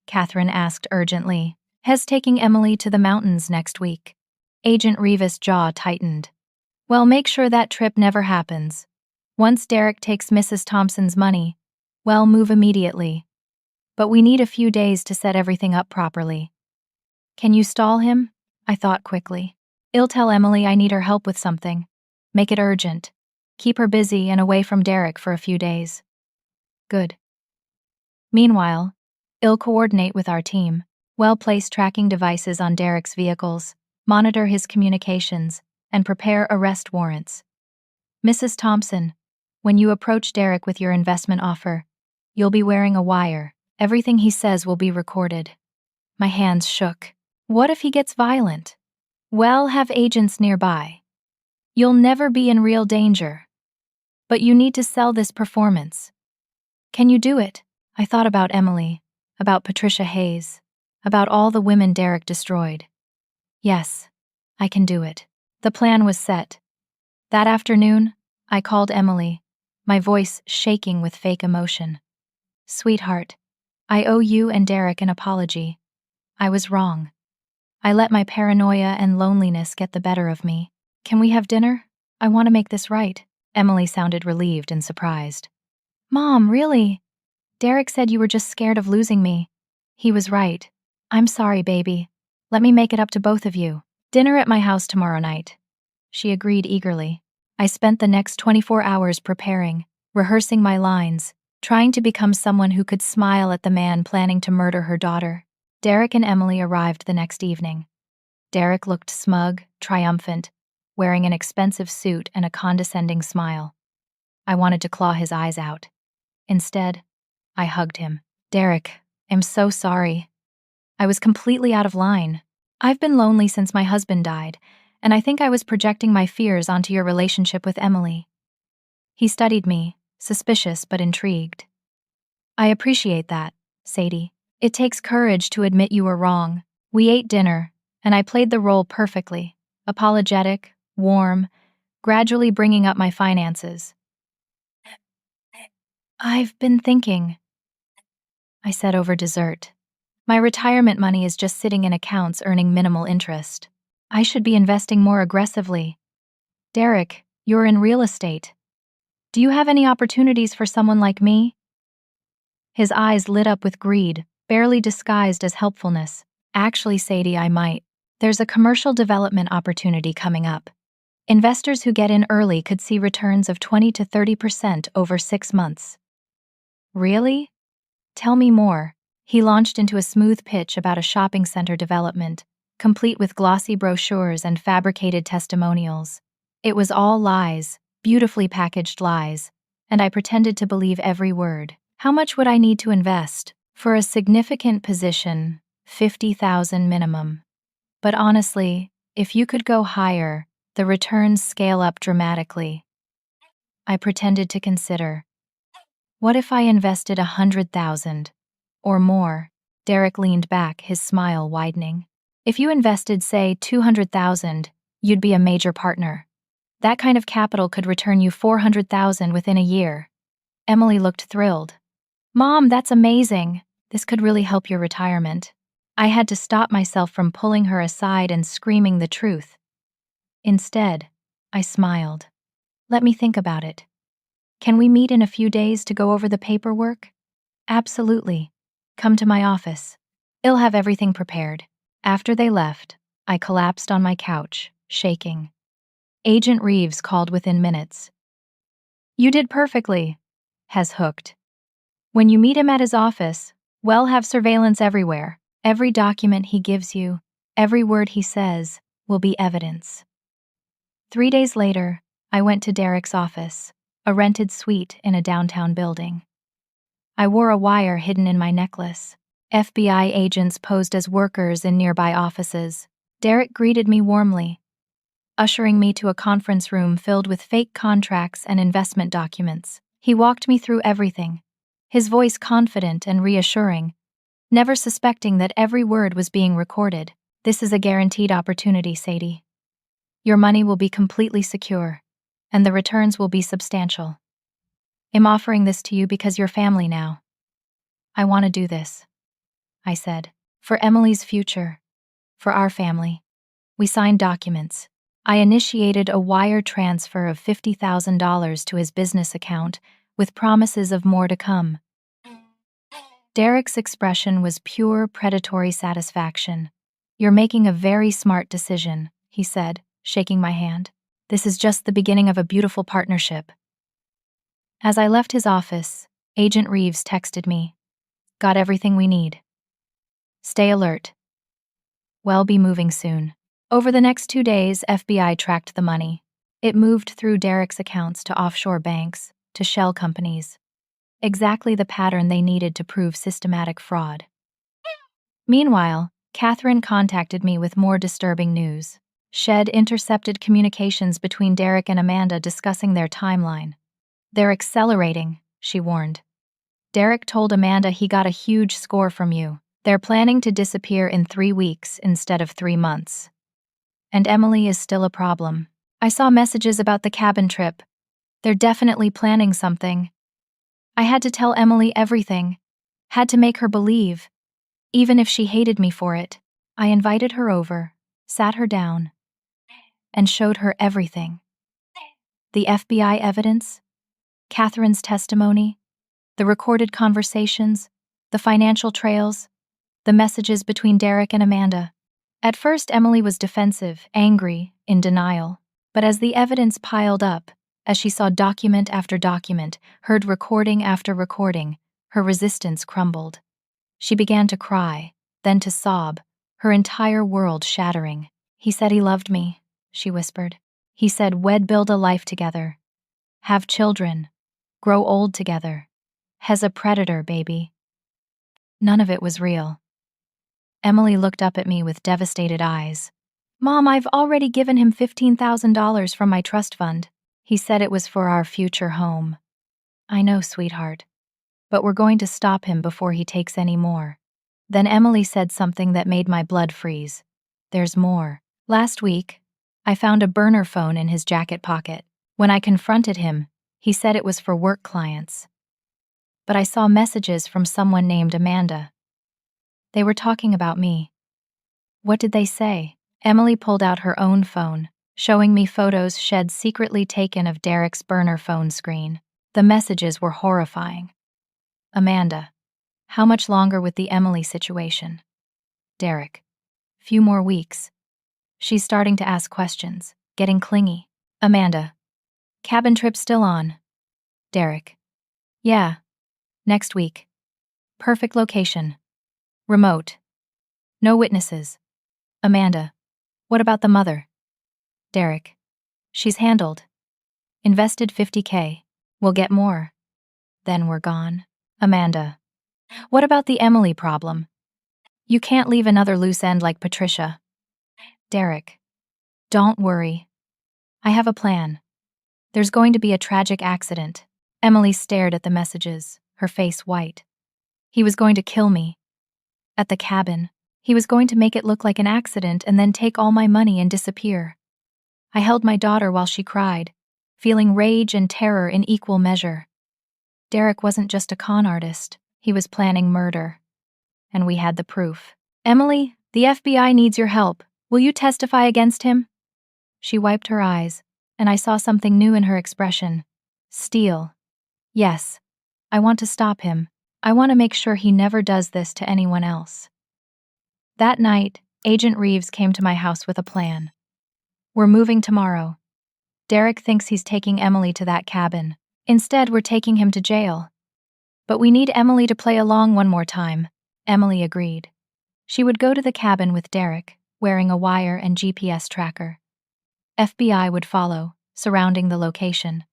Catherine asked urgently. Hes taking Emily to the mountains next week. Agent Reeves' jaw tightened. Well, make sure that trip never happens. Once Derek takes Mrs. Thompson's money, we'll move immediately. But we need a few days to set everything up properly. Can you stall him? I thought quickly. I'll tell Emily I need her help with something. Make it urgent. Keep her busy and away from Derek for a few days. Good. Meanwhile, I'll coordinate with our team. We'll place tracking devices on Derek's vehicles, monitor his communications, and prepare arrest warrants. Mrs. Thompson, when you approach Derek with your investment offer, you'll be wearing a wire. Everything he says will be recorded. My hands shook. What if he gets violent? Well, have agents nearby. You'll never be in real danger. But you need to sell this performance. Can you do it? I thought about Emily, about Patricia Hayes, about all the women Derek destroyed. Yes, I can do it. The plan was set. That afternoon, I called Emily, my voice shaking with fake emotion. Sweetheart, I owe you and Derek an apology. I was wrong. I let my paranoia and loneliness get the better of me. Can we have dinner? I want to make this right. Emily sounded relieved and surprised. Mom, really? Derek said you were just scared of losing me. He was right. I'm sorry, baby. Let me make it up to both of you. Dinner at my house tomorrow night. She agreed eagerly. I spent the next 24 hours preparing, rehearsing my lines, trying to become someone who could smile at the man planning to murder her daughter. Derek and Emily arrived the next evening. Derek looked smug, triumphant, wearing an expensive suit and a condescending smile. I wanted to claw his eyes out. Instead, I hugged him. Derek, I'm so sorry. I was completely out of line. I've been lonely since my husband died, and I think I was projecting my fears onto your relationship with Emily. He studied me, suspicious but intrigued. I appreciate that, Sadie. It takes courage to admit you were wrong. We ate dinner, and I played the role perfectly, apologetic, warm, gradually bringing up my finances. I've been thinking, I said over dessert. My retirement money is just sitting in accounts earning minimal interest. I should be investing more aggressively. Derek, you're in real estate. Do you have any opportunities for someone like me? His eyes lit up with greed, barely disguised as helpfulness. Actually, Sadie, I might. There's a commercial development opportunity coming up. Investors who get in early could see returns of 20 to 30% over 6 months. Really? Tell me more. He launched into a smooth pitch about a shopping center development, complete with glossy brochures and fabricated testimonials. It was all lies, beautifully packaged lies, and I pretended to believe every word. How much would I need to invest? For a significant position, $50,000 minimum. But honestly, if you could go higher, the returns scale up dramatically. I pretended to consider. What if I invested $100,000 or more? Derek leaned back, his smile widening. If you invested, say, $200,000, you'd be a major partner. That kind of capital could return you $400,000 within a year. Emily looked thrilled. Mom, that's amazing. This could really help your retirement. I had to stop myself from pulling her aside and screaming the truth. Instead, I smiled. Let me think about it. Can we meet in a few days to go over the paperwork? Absolutely. Come to my office. I'll have everything prepared. After they left, I collapsed on my couch, shaking. Agent Reeves called within minutes. You did perfectly. Hes hooked. When you meet him at his office, we'll have surveillance everywhere. Every document he gives you, every word he says, will be evidence. 3 days later, I went to Derek's office, a rented suite in a downtown building. I wore a wire hidden in my necklace. FBI agents posed as workers in nearby offices. Derek greeted me warmly, ushering me to a conference room filled with fake contracts and investment documents. He walked me through everything, his voice confident and reassuring, never suspecting that every word was being recorded. This is a guaranteed opportunity, Sadie. Your money will be completely secure, and the returns will be substantial. I'm offering this to you because you're family now. I want to do this, I said, for Emily's future, for our family. We signed documents. I initiated a wire transfer of $50,000 to his business account, with promises of more to come. Derek's expression was pure predatory satisfaction. You're making a very smart decision, he said, shaking my hand. This is just the beginning of a beautiful partnership. As I left his office, Agent Reeves texted me. Got everything we need. Stay alert. We'll be moving soon. Over the next 2 days, FBI tracked the money. It moved through Derek's accounts to offshore banks, to shell companies. Exactly the pattern they needed to prove systematic fraud. Meanwhile, Catherine contacted me with more disturbing news. She'd intercepted communications between Derek and Amanda discussing their timeline. They're accelerating, she warned. Derek told Amanda he got a huge score from you. They're planning to disappear in 3 weeks instead of 3 months. And Emily is still a problem. I saw messages about the cabin trip. They're definitely planning something. I had to tell Emily everything. Had to make her believe. Even if she hated me for it. I invited her over, sat her down, and showed her everything. The FBI evidence, Catherine's testimony, the recorded conversations, the financial trails. The messages between Derek and Amanda. At first, Emily was defensive, angry, in denial. But as the evidence piled up, as she saw document after document, heard recording after recording, her resistance crumbled. She began to cry, then to sob, her entire world shattering. "He said he loved me," she whispered. "He said we'd build a life together. Have children. Grow old together. He's a predator, baby." None of it was real. Emily looked up at me with devastated eyes. "Mom, I've already given him $15,000 from my trust fund. He said it was for our future home." "I know, sweetheart. But we're going to stop him before he takes any more." Then Emily said something that made my blood freeze. "There's more. Last week, I found a burner phone in his jacket pocket. When I confronted him, he said it was for work clients. But I saw messages from someone named Amanda. They were talking about me." "What did they say?" Emily pulled out her own phone, showing me photos she'd secretly taken of Derek's burner phone screen. The messages were horrifying. Amanda: "How much longer with the Emily situation?" Derek: "Few more weeks. She's starting to ask questions, getting clingy." Amanda: "Cabin trip still on?" Derek: "Yeah. Next week. Perfect location. Remote. No witnesses." Amanda: "What about the mother?" Derek: "She's handled. Invested $50K. We'll get more. Then we're gone." Amanda: "What about the Emily problem? You can't leave another loose end like Patricia." Derek: "Don't worry. I have a plan. There's going to be a tragic accident." Emily stared at the messages, her face white. "He was going to kill me. At the cabin. He was going to make it look like an accident and then take all my money and disappear." I held my daughter while she cried, feeling rage and terror in equal measure. Derek wasn't just a con artist, he was planning murder. And we had the proof. "Emily, the FBI needs your help. Will you testify against him?" She wiped her eyes, and I saw something new in her expression. Steel. "Yes. I want to stop him. I want to make sure he never does this to anyone else." That night, Agent Reeves came to my house with a plan. "We're moving tomorrow. Derek thinks he's taking Emily to that cabin. Instead, we're taking him to jail. But we need Emily to play along one more time." Emily agreed. She would go to the cabin with Derek, wearing a wire and GPS tracker. FBI would follow, surrounding the location.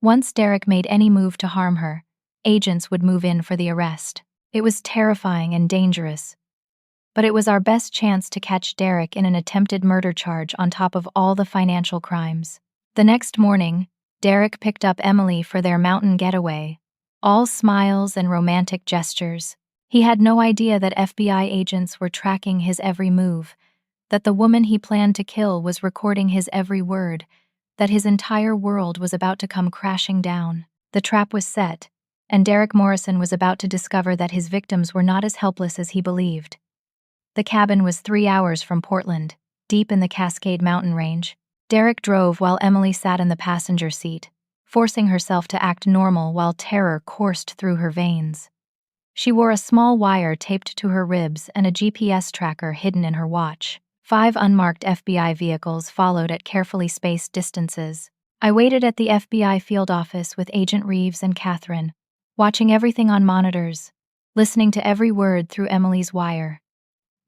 Once Derek made any move to harm her, agents would move in for the arrest. It was terrifying and dangerous. But it was our best chance to catch Derek in an attempted murder charge on top of all the financial crimes. The next morning, Derek picked up Emily for their mountain getaway, all smiles and romantic gestures. He had no idea that FBI agents were tracking his every move, that the woman he planned to kill was recording his every word, that his entire world was about to come crashing down. The trap was set, and Derek Morrison was about to discover that his victims were not as helpless as he believed. The cabin was 3 hours from Portland, deep in the Cascade Mountain range. Derek drove while Emily sat in the passenger seat, forcing herself to act normal while terror coursed through her veins. She wore a small wire taped to her ribs and a GPS tracker hidden in her watch. 5 unmarked FBI vehicles followed at carefully spaced distances. I waited at the FBI field office with Agent Reeves and Catherine, watching everything on monitors, listening to every word through Emily's wire.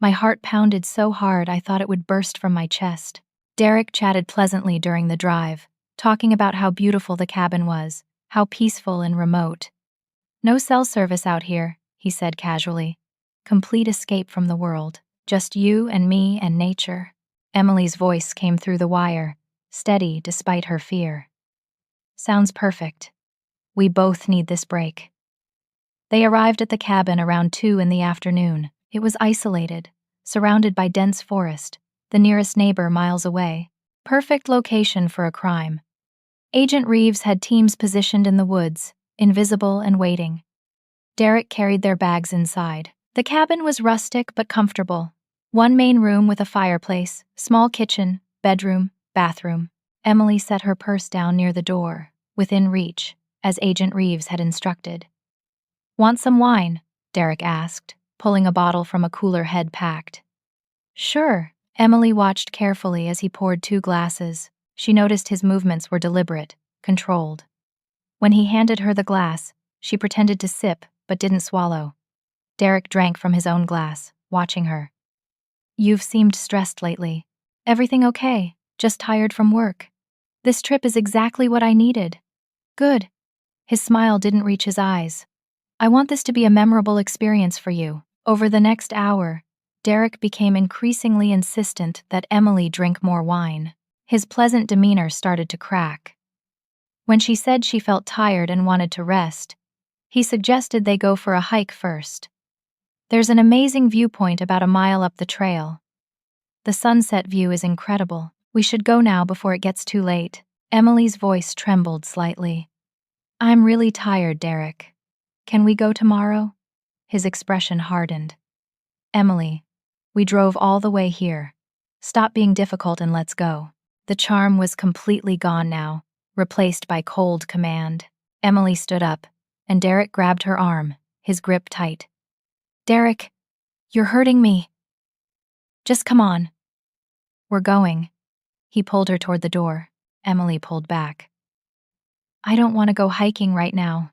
My heart pounded so hard I thought it would burst from my chest. Derek chatted pleasantly during the drive, talking about how beautiful the cabin was, how peaceful and remote. "No cell service out here," he said casually. "Complete escape from the world. Just you and me and nature." Emily's voice came through the wire, steady despite her fear. "Sounds perfect. We both need this break." They arrived at the cabin around 2 in the afternoon. It was isolated, surrounded by dense forest, the nearest neighbor miles away. Perfect location for a crime. Agent Reeves had teams positioned in the woods, invisible and waiting. Derek carried their bags inside. The cabin was rustic but comfortable. 1 main room with a fireplace, small kitchen, bedroom, bathroom. Emily set her purse down near the door, within reach, as Agent Reeves had instructed. "Want some wine?" Derek asked, pulling a bottle from a cooler head packed. Sure. Emily watched carefully as he poured 2 glasses. She noticed his movements were deliberate, controlled. When he handed her the glass, she pretended to sip but didn't swallow. Derek drank from his own glass, watching her. You've seemed stressed lately. Everything okay? Just tired from work? This trip is exactly what I needed. Good. His smile didn't reach his eyes. I want this to be a memorable experience for you. Over the next hour, Derek became increasingly insistent that Emily drink more wine. His pleasant demeanor started to crack. When she said she felt tired and wanted to rest, he suggested they go for a hike first. There's an amazing viewpoint about a mile up the trail. The sunset view is incredible. We should go now before it gets too late. Emily's voice trembled slightly. I'm really tired, Derek. Can we go tomorrow? His expression hardened. Emily, we drove all the way here. Stop being difficult and let's go. The charm was completely gone now, replaced by cold command. Emily stood up, and Derek grabbed her arm, his grip tight. Derek, you're hurting me. Just come on. We're going. He pulled her toward the door. Emily pulled back. I don't want to go hiking right now.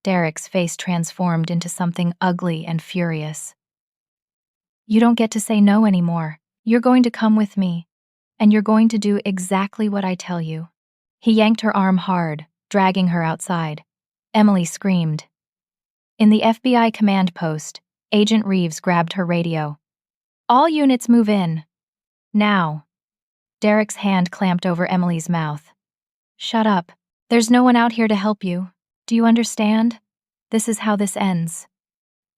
Derek's face transformed into something ugly and furious. You don't get to say no anymore. You're going to come with me, and you're going to do exactly what I tell you. He yanked her arm hard, dragging her outside. Emily screamed. In the FBI command post, Agent Reeves grabbed her radio. All units move in. Now. Derek's hand clamped over Emily's mouth. Shut up. There's no one out here to help you. Do you understand? This is how this ends.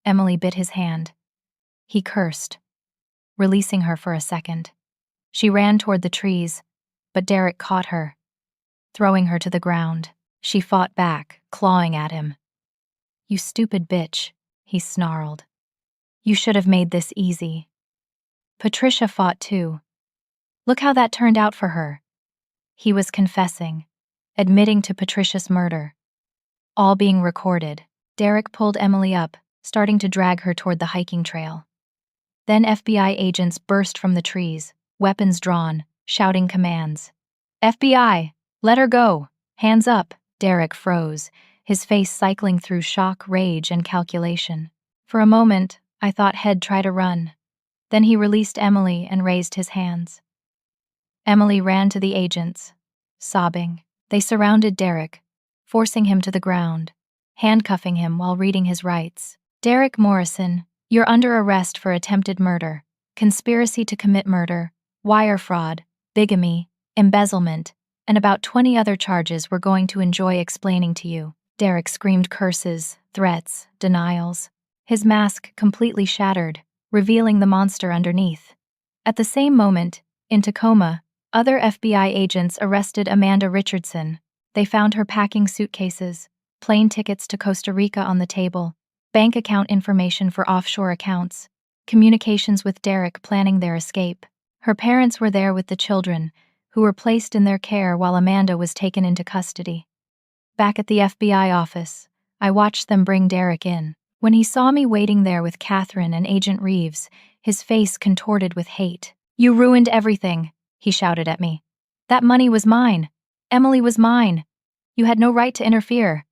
Emily bit his hand. He cursed, releasing her for a second. She ran toward the trees, but Derek caught her, throwing her to the ground. She fought back, clawing at him. You stupid bitch, he snarled. You should have made this easy. Patricia fought too. Look how that turned out for her. He was confessing, admitting to Patricia's murder. All being recorded. Derek pulled Emily up, starting to drag her toward the hiking trail. Then FBI agents burst from the trees, weapons drawn, shouting commands. FBI, let her go! Hands up! Derek froze, his face cycling through shock, rage, and calculation. For a moment, I thought he'd try to run. Then he released Emily and raised his hands. Emily ran to the agents, sobbing. They surrounded Derek, forcing him to the ground, handcuffing him while reading his rights. Derek Morrison, you're under arrest for attempted murder, conspiracy to commit murder, wire fraud, bigamy, embezzlement, and about 20 other charges we're going to enjoy explaining to you. Derek screamed curses, threats, denials. His mask completely shattered, revealing the monster underneath. At the same moment, in Tacoma, other FBI agents arrested Amanda Richardson. They found her packing suitcases, plane tickets to Costa Rica on the table, bank account information for offshore accounts, communications with Derek planning their escape. Her parents were there with the children, who were placed in their care while Amanda was taken into custody. Back at the FBI office, I watched them bring Derek in. When he saw me waiting there with Catherine and Agent Reeves, his face contorted with hate. You ruined everything, he shouted at me. That money was mine. Emily was mine. You had no right to interfere.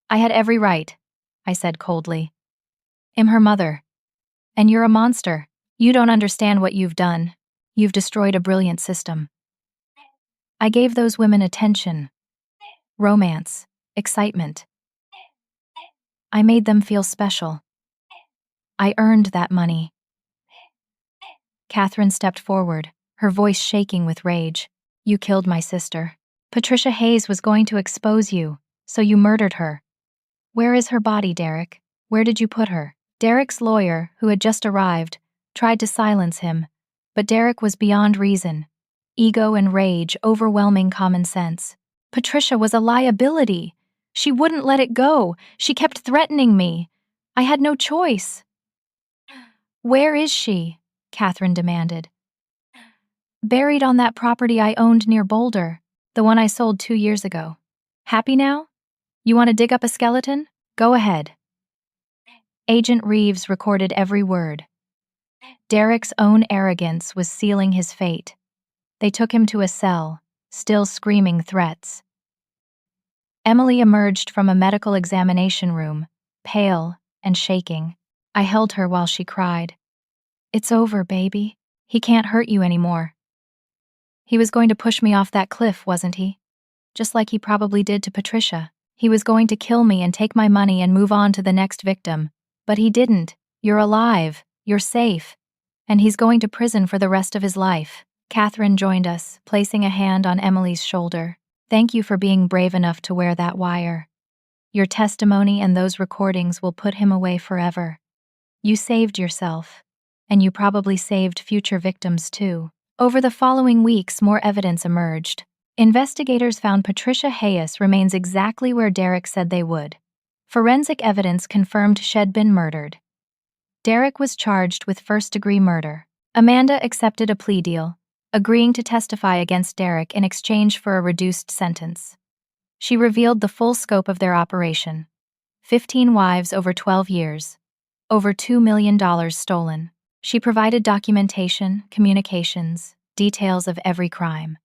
I had every right, I said coldly. I'm her mother. And you're a monster. You don't understand what you've done. You've destroyed a brilliant system. I gave those women attention, romance, excitement. I made them feel special. I earned that money. Catherine stepped forward, her voice shaking with rage. You killed my sister. Patricia Hayes was going to expose you, so you murdered her. Where is her body, Derek? Where did you put her? Derek's lawyer, who had just arrived, tried to silence him, but Derek was beyond reason. Ego and rage overwhelming common sense. Patricia was a liability. She wouldn't let it go. She kept threatening me. I had no choice. Where is she? Catherine demanded. Buried on that property I owned near Boulder, the one I sold 2 years ago. Happy now? You want to dig up a skeleton? Go ahead. Agent Reeves recorded every word. Derek's own arrogance was sealing his fate. They took him to a cell, still screaming threats. Emily emerged from a medical examination room, pale and shaking. I held her while she cried. "It's over, baby. He can't hurt you anymore." He was going to push me off that cliff, wasn't he? Just like he probably did to Patricia. He was going to kill me and take my money and move on to the next victim. But he didn't. You're alive. You're safe. And he's going to prison for the rest of his life. Catherine joined us, placing a hand on Emily's shoulder. "Thank you for being brave enough to wear that wire. Your testimony and those recordings will put him away forever. You saved yourself. And you probably saved future victims too." Over the following weeks, more evidence emerged. Investigators found Patricia Hayes remains exactly where Derek said they would. Forensic evidence confirmed she'd been murdered. Derek was charged with first-degree murder. Amanda accepted a plea deal, agreeing to testify against Derek in exchange for a reduced sentence. She revealed the full scope of their operation: 15 wives over 12 years, over $2 million stolen. She provided documentation, communications, details of every crime.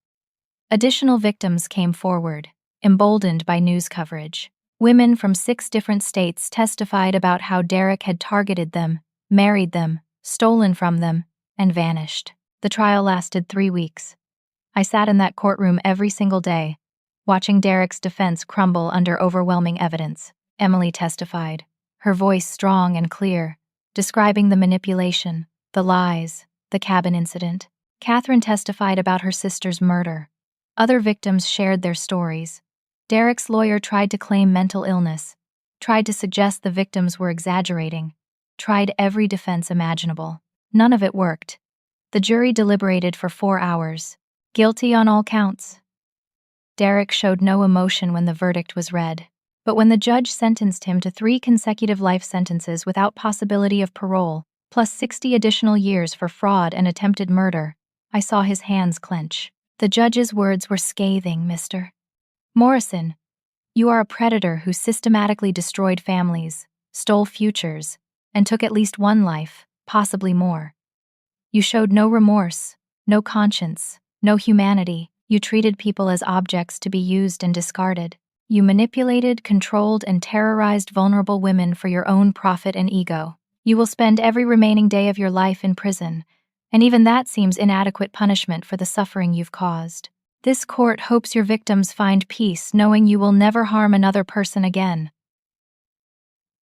Additional victims came forward, emboldened by news coverage. Women from 6 different states testified about how Derek had targeted them, married them, stolen from them, and vanished. The trial lasted 3 weeks. I sat in that courtroom every single day, watching Derek's defense crumble under overwhelming evidence. Emily testified, her voice strong and clear, describing the manipulation, the lies, the cabin incident. Catherine testified about her sister's murder. Other victims shared their stories. Derek's lawyer tried to claim mental illness, tried to suggest the victims were exaggerating, tried every defense imaginable. None of it worked. The jury deliberated for 4 hours. Guilty on all counts. Derek showed no emotion when the verdict was read. But when the judge sentenced him to 3 consecutive life sentences without possibility of parole, plus 60 additional years for fraud and attempted murder, I saw his hands clench. The judge's words were scathing, "Mr. Morrison, you are a predator who systematically destroyed families, stole futures, and took at least 1 life, possibly more. You showed no remorse, no conscience, no humanity. You treated people as objects to be used and discarded. You manipulated, controlled, and terrorized vulnerable women for your own profit and ego. You will spend every remaining day of your life in prison, and even that seems inadequate punishment for the suffering you've caused. This court hopes your victims find peace knowing you will never harm another person again."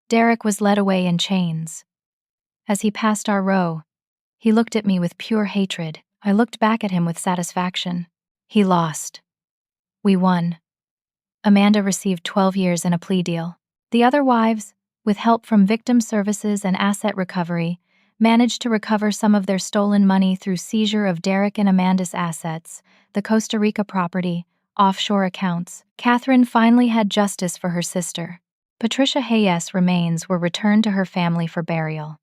Derek was led away in chains. As he passed our row, he looked at me with pure hatred. I looked back at him with satisfaction. He lost. We won. Amanda received 12 years in a plea deal. The other wives, with help from victim services and asset recovery, managed to recover some of their stolen money through seizure of Derek and Amanda's assets, the Costa Rica property, offshore accounts. Catherine finally had justice for her sister. Patricia Hayes' remains were returned to her family for burial.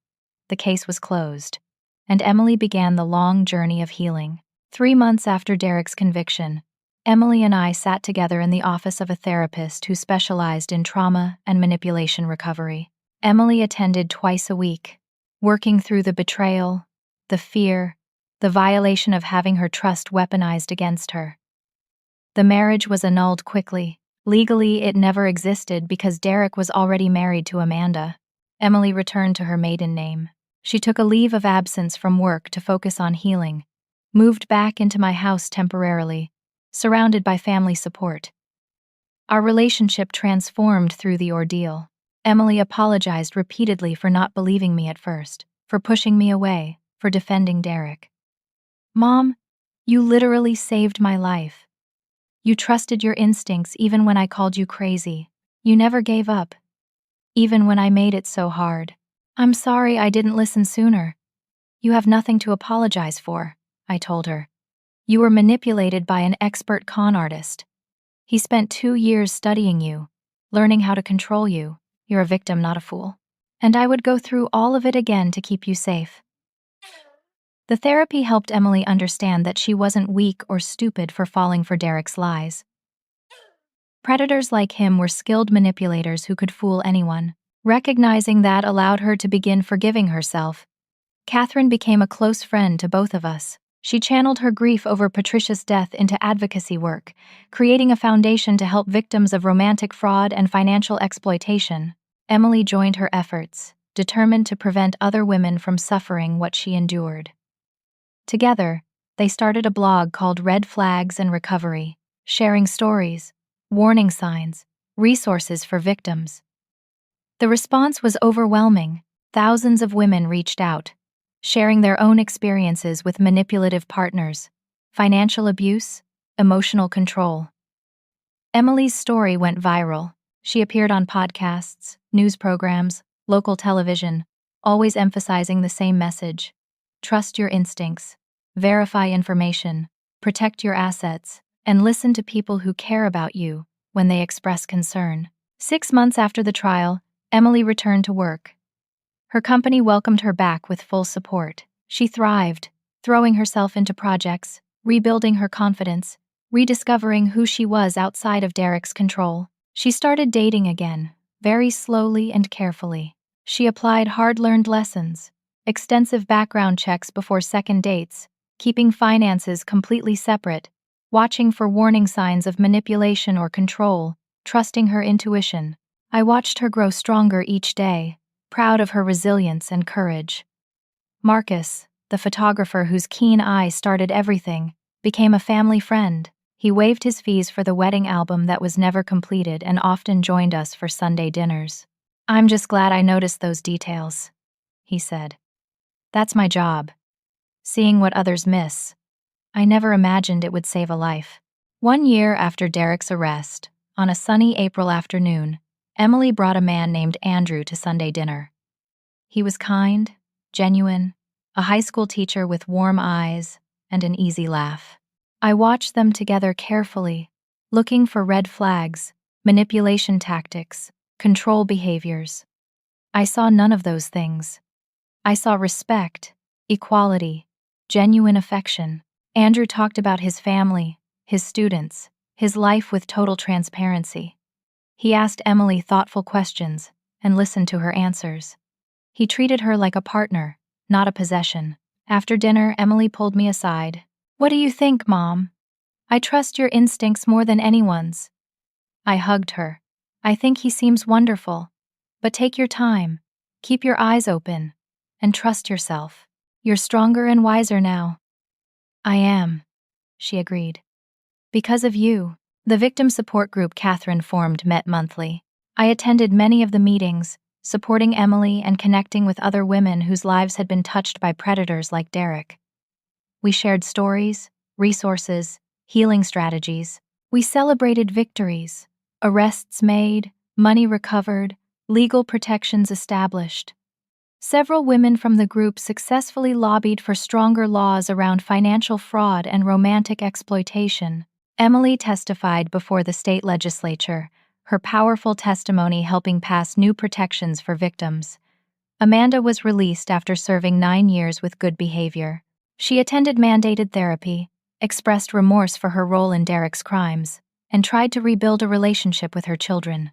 The case was closed, and Emily began the long journey of healing. 3 months after Derek's conviction, Emily and I sat together in the office of a therapist who specialized in trauma and manipulation recovery. Emily attended twice a week, working through the betrayal, the fear, the violation of having her trust weaponized against her. The marriage was annulled quickly. Legally, it never existed because Derek was already married to Amanda. Emily returned to her maiden name. She took a leave of absence from work to focus on healing, moved back into my house temporarily, surrounded by family support. Our relationship transformed through the ordeal. Emily apologized repeatedly for not believing me at first, for pushing me away, for defending Derek. "Mom, you literally saved my life. You trusted your instincts even when I called you crazy. You never gave up, even when I made it so hard. I'm sorry I didn't listen sooner." "You have nothing to apologize for," I told her. "You were manipulated by an expert con artist. He spent 2 years studying you, learning how to control you. You're a victim, not a fool. And I would go through all of it again to keep you safe." The therapy helped Emily understand that she wasn't weak or stupid for falling for Derek's lies. Predators like him were skilled manipulators who could fool anyone. Recognizing that allowed her to begin forgiving herself. Catherine became a close friend to both of us. She channeled her grief over Patricia's death into advocacy work, creating a foundation to help victims of romantic fraud and financial exploitation. Emily joined her efforts, determined to prevent other women from suffering what she endured. Together, they started a blog called Red Flags and Recovery, sharing stories, warning signs, resources for victims. The response was overwhelming. Thousands of women reached out, sharing their own experiences with manipulative partners, financial abuse, emotional control. Emily's story went viral. She appeared on podcasts, news programs, local television, always emphasizing the same message: trust your instincts, verify information, protect your assets, and listen to people who care about you when they express concern. 6 months after the trial, Emily returned to work. Her company welcomed her back with full support. She thrived, throwing herself into projects, rebuilding her confidence, rediscovering who she was outside of Derek's control. She started dating again, very slowly and carefully. She applied hard-learned lessons, extensive background checks before second dates, keeping finances completely separate, watching for warning signs of manipulation or control, trusting her intuition. I watched her grow stronger each day, proud of her resilience and courage. Marcus, the photographer whose keen eye started everything, became a family friend. He waived his fees for the wedding album that was never completed and often joined us for Sunday dinners. "I'm just glad I noticed those details," he said. "That's my job. Seeing what others miss. I never imagined it would save a life." 1 year after Derek's arrest, on a sunny April afternoon, Emily brought a man named Andrew to Sunday dinner. He was kind, genuine, a high school teacher with warm eyes and an easy laugh. I watched them together carefully, looking for red flags, manipulation tactics, control behaviors. I saw none of those things. I saw respect, equality, genuine affection. Andrew talked about his family, his students, his life with total transparency. He asked Emily thoughtful questions and listened to her answers. He treated her like a partner, not a possession. After dinner, Emily pulled me aside. "What do you think, Mom? I trust your instincts more than anyone's." I hugged her. "I think he seems wonderful. But take your time, keep your eyes open, and trust yourself. You're stronger and wiser now." "I am," she agreed. "Because of you." The victim support group Catherine formed met monthly. I attended many of the meetings, supporting Emily and connecting with other women whose lives had been touched by predators like Derek. We shared stories, resources, healing strategies. We celebrated victories, arrests made, money recovered, legal protections established. Several women from the group successfully lobbied for stronger laws around financial fraud and romantic exploitation. Emily testified before the state legislature, her powerful testimony helping pass new protections for victims. Amanda was released after serving 9 years with good behavior. She attended mandated therapy, expressed remorse for her role in Derek's crimes, and tried to rebuild a relationship with her children.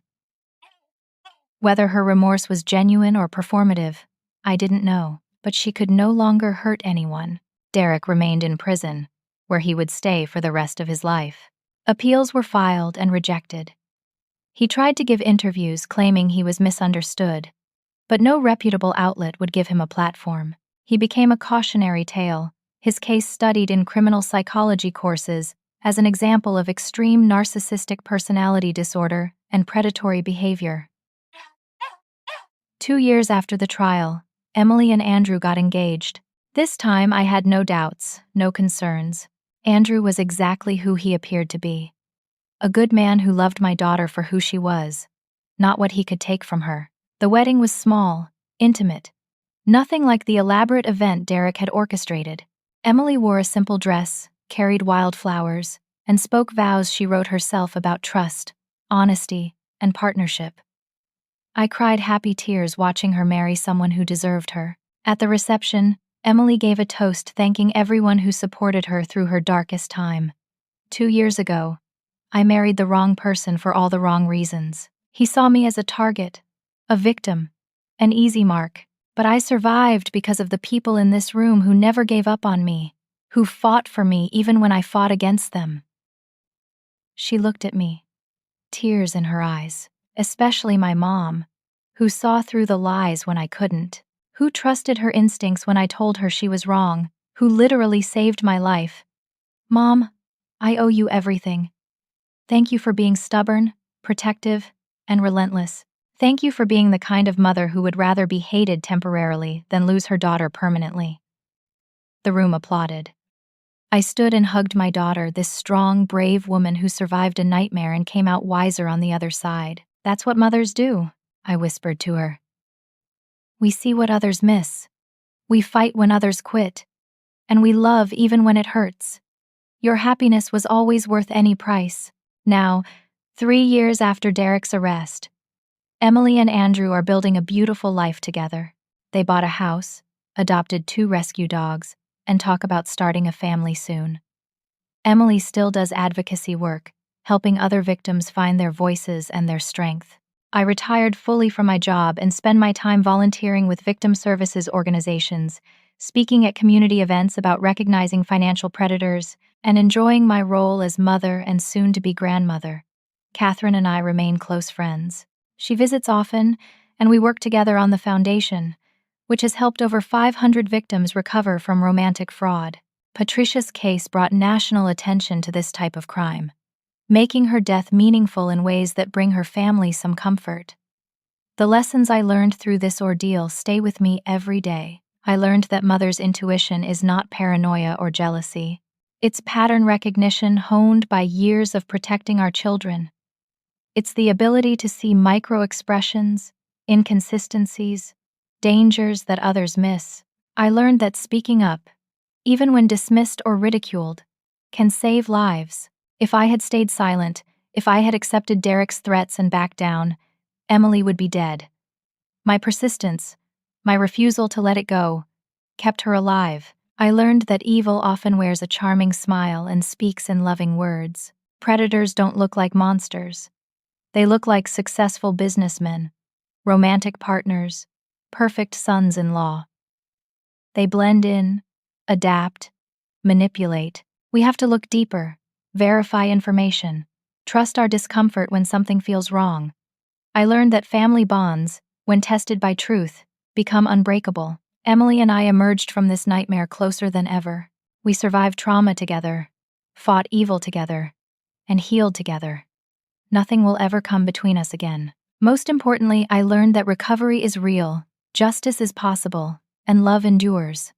Whether her remorse was genuine or performative, I didn't know, but she could no longer hurt anyone. Derek remained in prison, where he would stay for the rest of his life. Appeals were filed and rejected. He tried to give interviews claiming he was misunderstood, but no reputable outlet would give him a platform. He became a cautionary tale, his case studied in criminal psychology courses as an example of extreme narcissistic personality disorder and predatory behavior. 2 years after the trial, Emily and Andrew got engaged. This time I had no doubts, no concerns. Andrew was exactly who he appeared to be. A good man who loved my daughter for who she was, not what he could take from her. The wedding was small, intimate. Nothing like the elaborate event Derek had orchestrated. Emily wore a simple dress, carried wildflowers, and spoke vows she wrote herself about trust, honesty, and partnership. I cried happy tears watching her marry someone who deserved her. At the reception, Emily gave a toast thanking everyone who supported her through her darkest time. 2 years ago, I married the wrong person for all the wrong reasons. He saw me as a target, A victim. An easy mark. But I survived because of the people in this room who never gave up on me, who fought for me even when I fought against them. She looked at me, tears in her eyes, especially my mom, who saw through the lies when I couldn't, who trusted her instincts when I told her she was wrong, who literally saved my life. Mom, I owe you everything. Thank you for being stubborn, protective, and relentless. Thank you for being the kind of mother who would rather be hated temporarily than lose her daughter permanently. The room applauded. I stood and hugged my daughter, this strong, brave woman who survived a nightmare and came out wiser on the other side. That's what mothers do, I whispered to her. We see what others miss. We fight when others quit. And we love even when it hurts. Your happiness was always worth any price. Now, 3 years after Derek's arrest, Emily and Andrew are building a beautiful life together. They bought a house, adopted 2 rescue dogs, and talk about starting a family soon. Emily still does advocacy work, helping other victims find their voices and their strength. I retired fully from my job and spend my time volunteering with victim services organizations, speaking at community events about recognizing financial predators, and enjoying my role as mother and soon-to-be grandmother. Catherine and I remain close friends. She visits often, and we work together on the foundation, which has helped over 500 victims recover from romantic fraud. Patricia's case brought national attention to this type of crime, making her death meaningful in ways that bring her family some comfort. The lessons I learned through this ordeal stay with me every day. I learned that mother's intuition is not paranoia or jealousy. It's pattern recognition honed by years of protecting our children. It's the ability to see micro-expressions, inconsistencies, dangers that others miss. I learned that speaking up, even when dismissed or ridiculed, can save lives. If I had stayed silent, if I had accepted Derek's threats and backed down, Emily would be dead. My persistence, my refusal to let it go, kept her alive. I learned that evil often wears a charming smile and speaks in loving words. Predators don't look like monsters. They look like successful businessmen, romantic partners, perfect sons-in-law. They blend in, adapt, manipulate. We have to look deeper, verify information, trust our discomfort when something feels wrong. I learned that family bonds, when tested by truth, become unbreakable. Emily and I emerged from this nightmare closer than ever. We survived trauma together, fought evil together, and healed together. Nothing will ever come between us again. Most importantly, I learned that recovery is real, justice is possible, and love endures.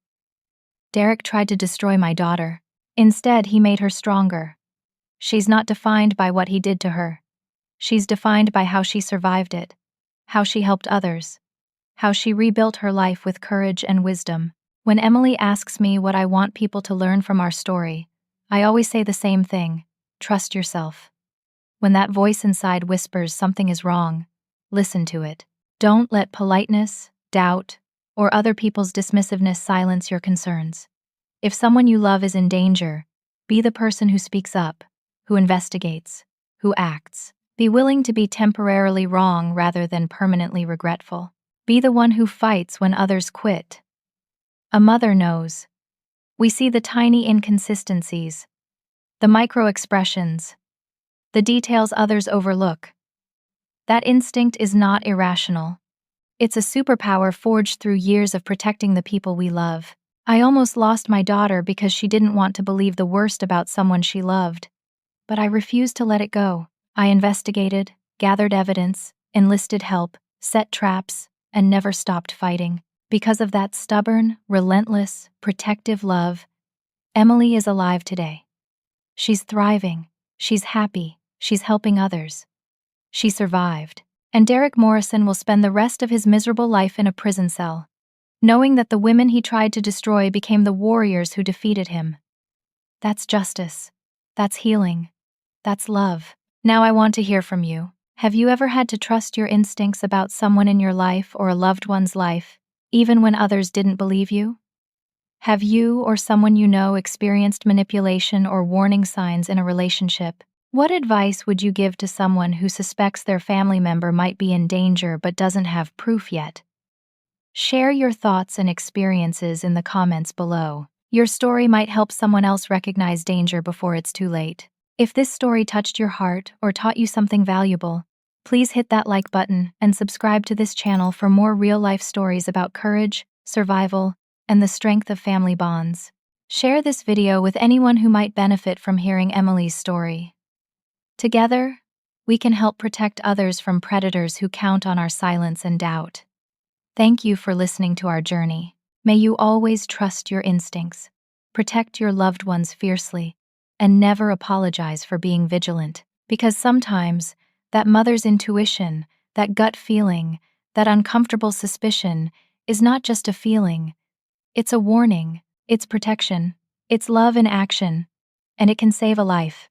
Derek tried to destroy my daughter. Instead, he made her stronger. She's not defined by what he did to her. She's defined by how she survived it, how she helped others, how she rebuilt her life with courage and wisdom. When Emily asks me what I want people to learn from our story, I always say the same thing: trust yourself. When that voice inside whispers something is wrong, listen to it. Don't let politeness, doubt, or other people's dismissiveness silence your concerns. If someone you love is in danger, be the person who speaks up, who investigates, who acts. Be willing to be temporarily wrong rather than permanently regretful. Be the one who fights when others quit. A mother knows. We see the tiny inconsistencies, the micro-expressions, the details others overlook. That instinct is not irrational. It's a superpower forged through years of protecting the people we love. I almost lost my daughter because she didn't want to believe the worst about someone she loved. But I refused to let it go. I investigated, gathered evidence, enlisted help, set traps, and never stopped fighting. Because of that stubborn, relentless, protective love, Emily is alive today. She's thriving, she's happy, she's helping others. She survived. And Derek Morrison will spend the rest of his miserable life in a prison cell, knowing that the women he tried to destroy became the warriors who defeated him. That's justice. That's healing. That's love. Now I want to hear from you. Have you ever had to trust your instincts about someone in your life or a loved one's life, even when others didn't believe you? Have you or someone you know experienced manipulation or warning signs in a relationship? What advice would you give to someone who suspects their family member might be in danger but doesn't have proof yet? Share your thoughts and experiences in the comments below. Your story might help someone else recognize danger before it's too late. If this story touched your heart or taught you something valuable, please hit that like button and subscribe to this channel for more real-life stories about courage, survival, and the strength of family bonds. Share this video with anyone who might benefit from hearing Emily's story. Together, we can help protect others from predators who count on our silence and doubt. Thank you for listening to our journey. May you always trust your instincts, protect your loved ones fiercely, and never apologize for being vigilant, because sometimes that mother's intuition, that gut feeling, that uncomfortable suspicion is not just a feeling. It's a warning, it's protection, it's love in action, and it can save a life.